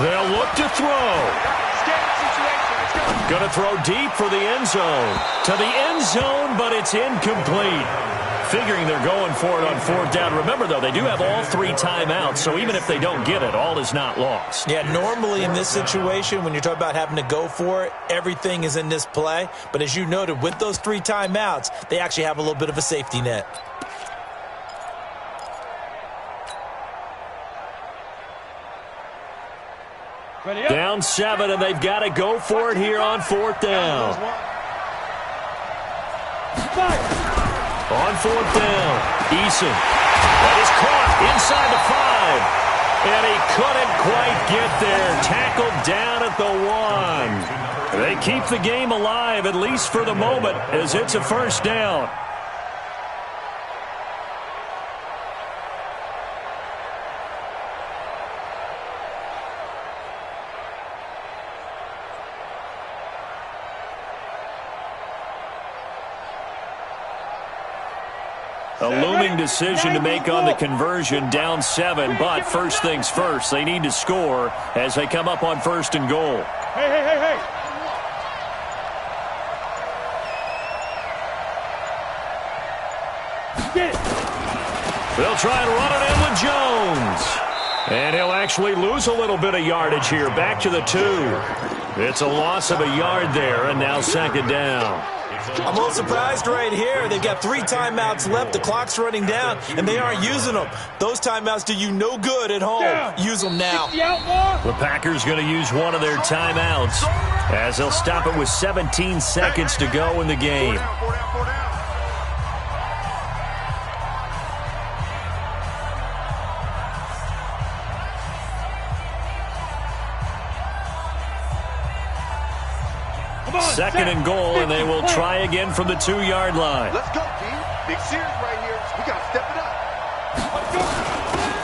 They'll look to throw. Going to throw deep for the end zone. To the end zone, but it's incomplete. Figuring they're going for it on 4th down. Remember, though, they do have all 3 timeouts, so even if they don't get it, all is not lost. Yeah, normally in this situation, when you're talking about having to go for it, everything is in this play. But as you noted, with those 3 timeouts, they actually have a little bit of a safety net. Down 7, and they've got to go for it here on 4th down. On 4th down, Eason. That is caught inside the 5. And he couldn't quite get there. Tackled down at the 1. They keep the game alive, at least for the moment, as it's a 1st down. A looming decision to make on the conversion, down 7, but first things first, they need to score as they come up on 1st and goal. Hey. Get it. They'll try and run it in with Jones. And he'll actually lose a little bit of yardage here, back to the 2. It's a loss of a yard there, and now 2nd down. I'm a little surprised right here. They've got 3 timeouts left. The clock's running down, and they aren't using them. Those timeouts do you no good at home. Use them now. The Packers going to use one of their timeouts as they'll stop it with 17 seconds to go in the game. Second and goal, and they will try again from the 2-yard line. Let's go, team. Big series right here. We got to step it up.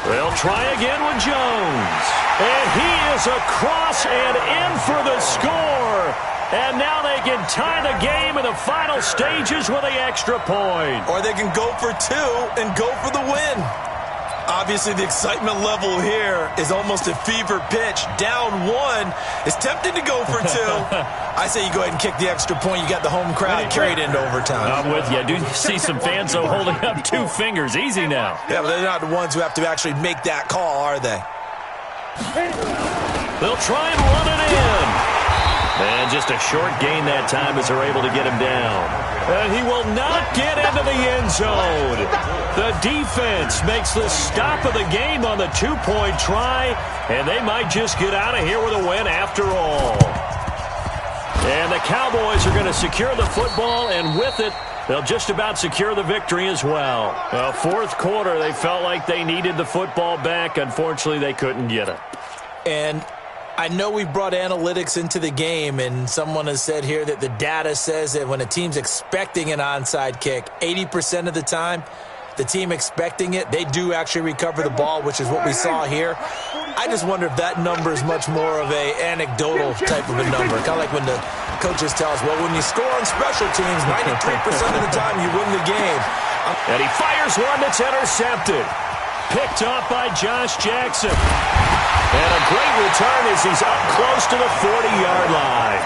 They'll try again with Jones. And he is across and in for the score. And now they can tie the game in the final stages with the extra point. Or they can go for 2 and go for the win. Obviously, the excitement level here is almost a fever pitch. Down 1. It's tempting to go for 2. I say you go ahead and kick the extra point. You got the home crowd carried into overtime. I'm with you. I do see some fans, though, holding up 2 fingers. Easy now. Yeah, but they're not the ones who have to actually make that call, are they? They'll try and run it in. And just a short gain that time as they're able to get him down. And he will not get into the end zone. The defense makes the stop of the game on the 2-point try, and they might just get out of here with a win after all. And the Cowboys are going to secure the football, and with it, they'll just about secure the victory as well. Well, fourth quarter, they felt like they needed the football back. Unfortunately, they couldn't get it. And I know we brought analytics into the game, and someone has said here that the data says that when a team's expecting an onside kick, 80% of the time, the team expecting it, they do actually recover the ball, which is what we saw here. I just wonder if that number is much more of a anecdotal type of a number. Kind of like when the coaches tell us, well, when you score on special teams, 93% of the time you win the game. And he fires one that's intercepted. Picked off by Josh Jackson. And a great return as he's up close to the 40-yard line.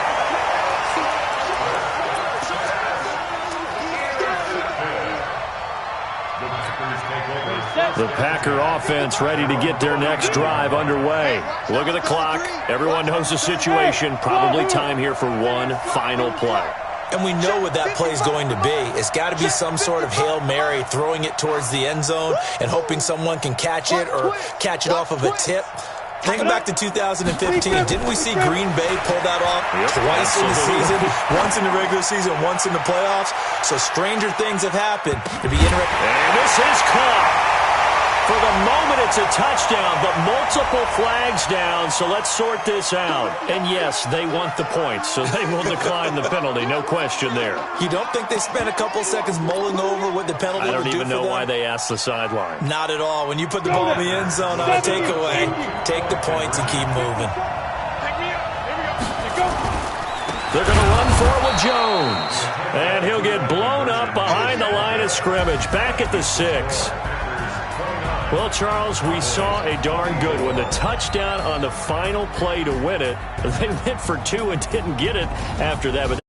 The Packer offense ready to get their next drive underway. Look at the clock. Everyone knows the situation. Probably time here for one final play. And we know what that play is going to be. It's got to be some sort of Hail Mary, throwing it towards the end zone and hoping someone can catch it or catch it off of a tip. Thinking back to 2015, didn't we see Green Bay pull that off twice in the season? Once in the regular season, once in the playoffs. So stranger things have happened. It'd be interesting. And this is caught. For the moment, it's a touchdown, but multiple flags down, so let's sort this out. And yes, they want the points, so they will decline the penalty, no question there. You don't think they spent a couple seconds mulling over what the penalty would do for them? I don't even know why they asked the sideline. Not at all. When you put the ball in the end zone on a takeaway, take the points and keep moving. They're going to run for it with Jones. And he'll get blown up behind the line of scrimmage, back at the 6. Well, Charles, we saw a darn good one. The touchdown on the final play to win it. They went for 2 and didn't get it after that. But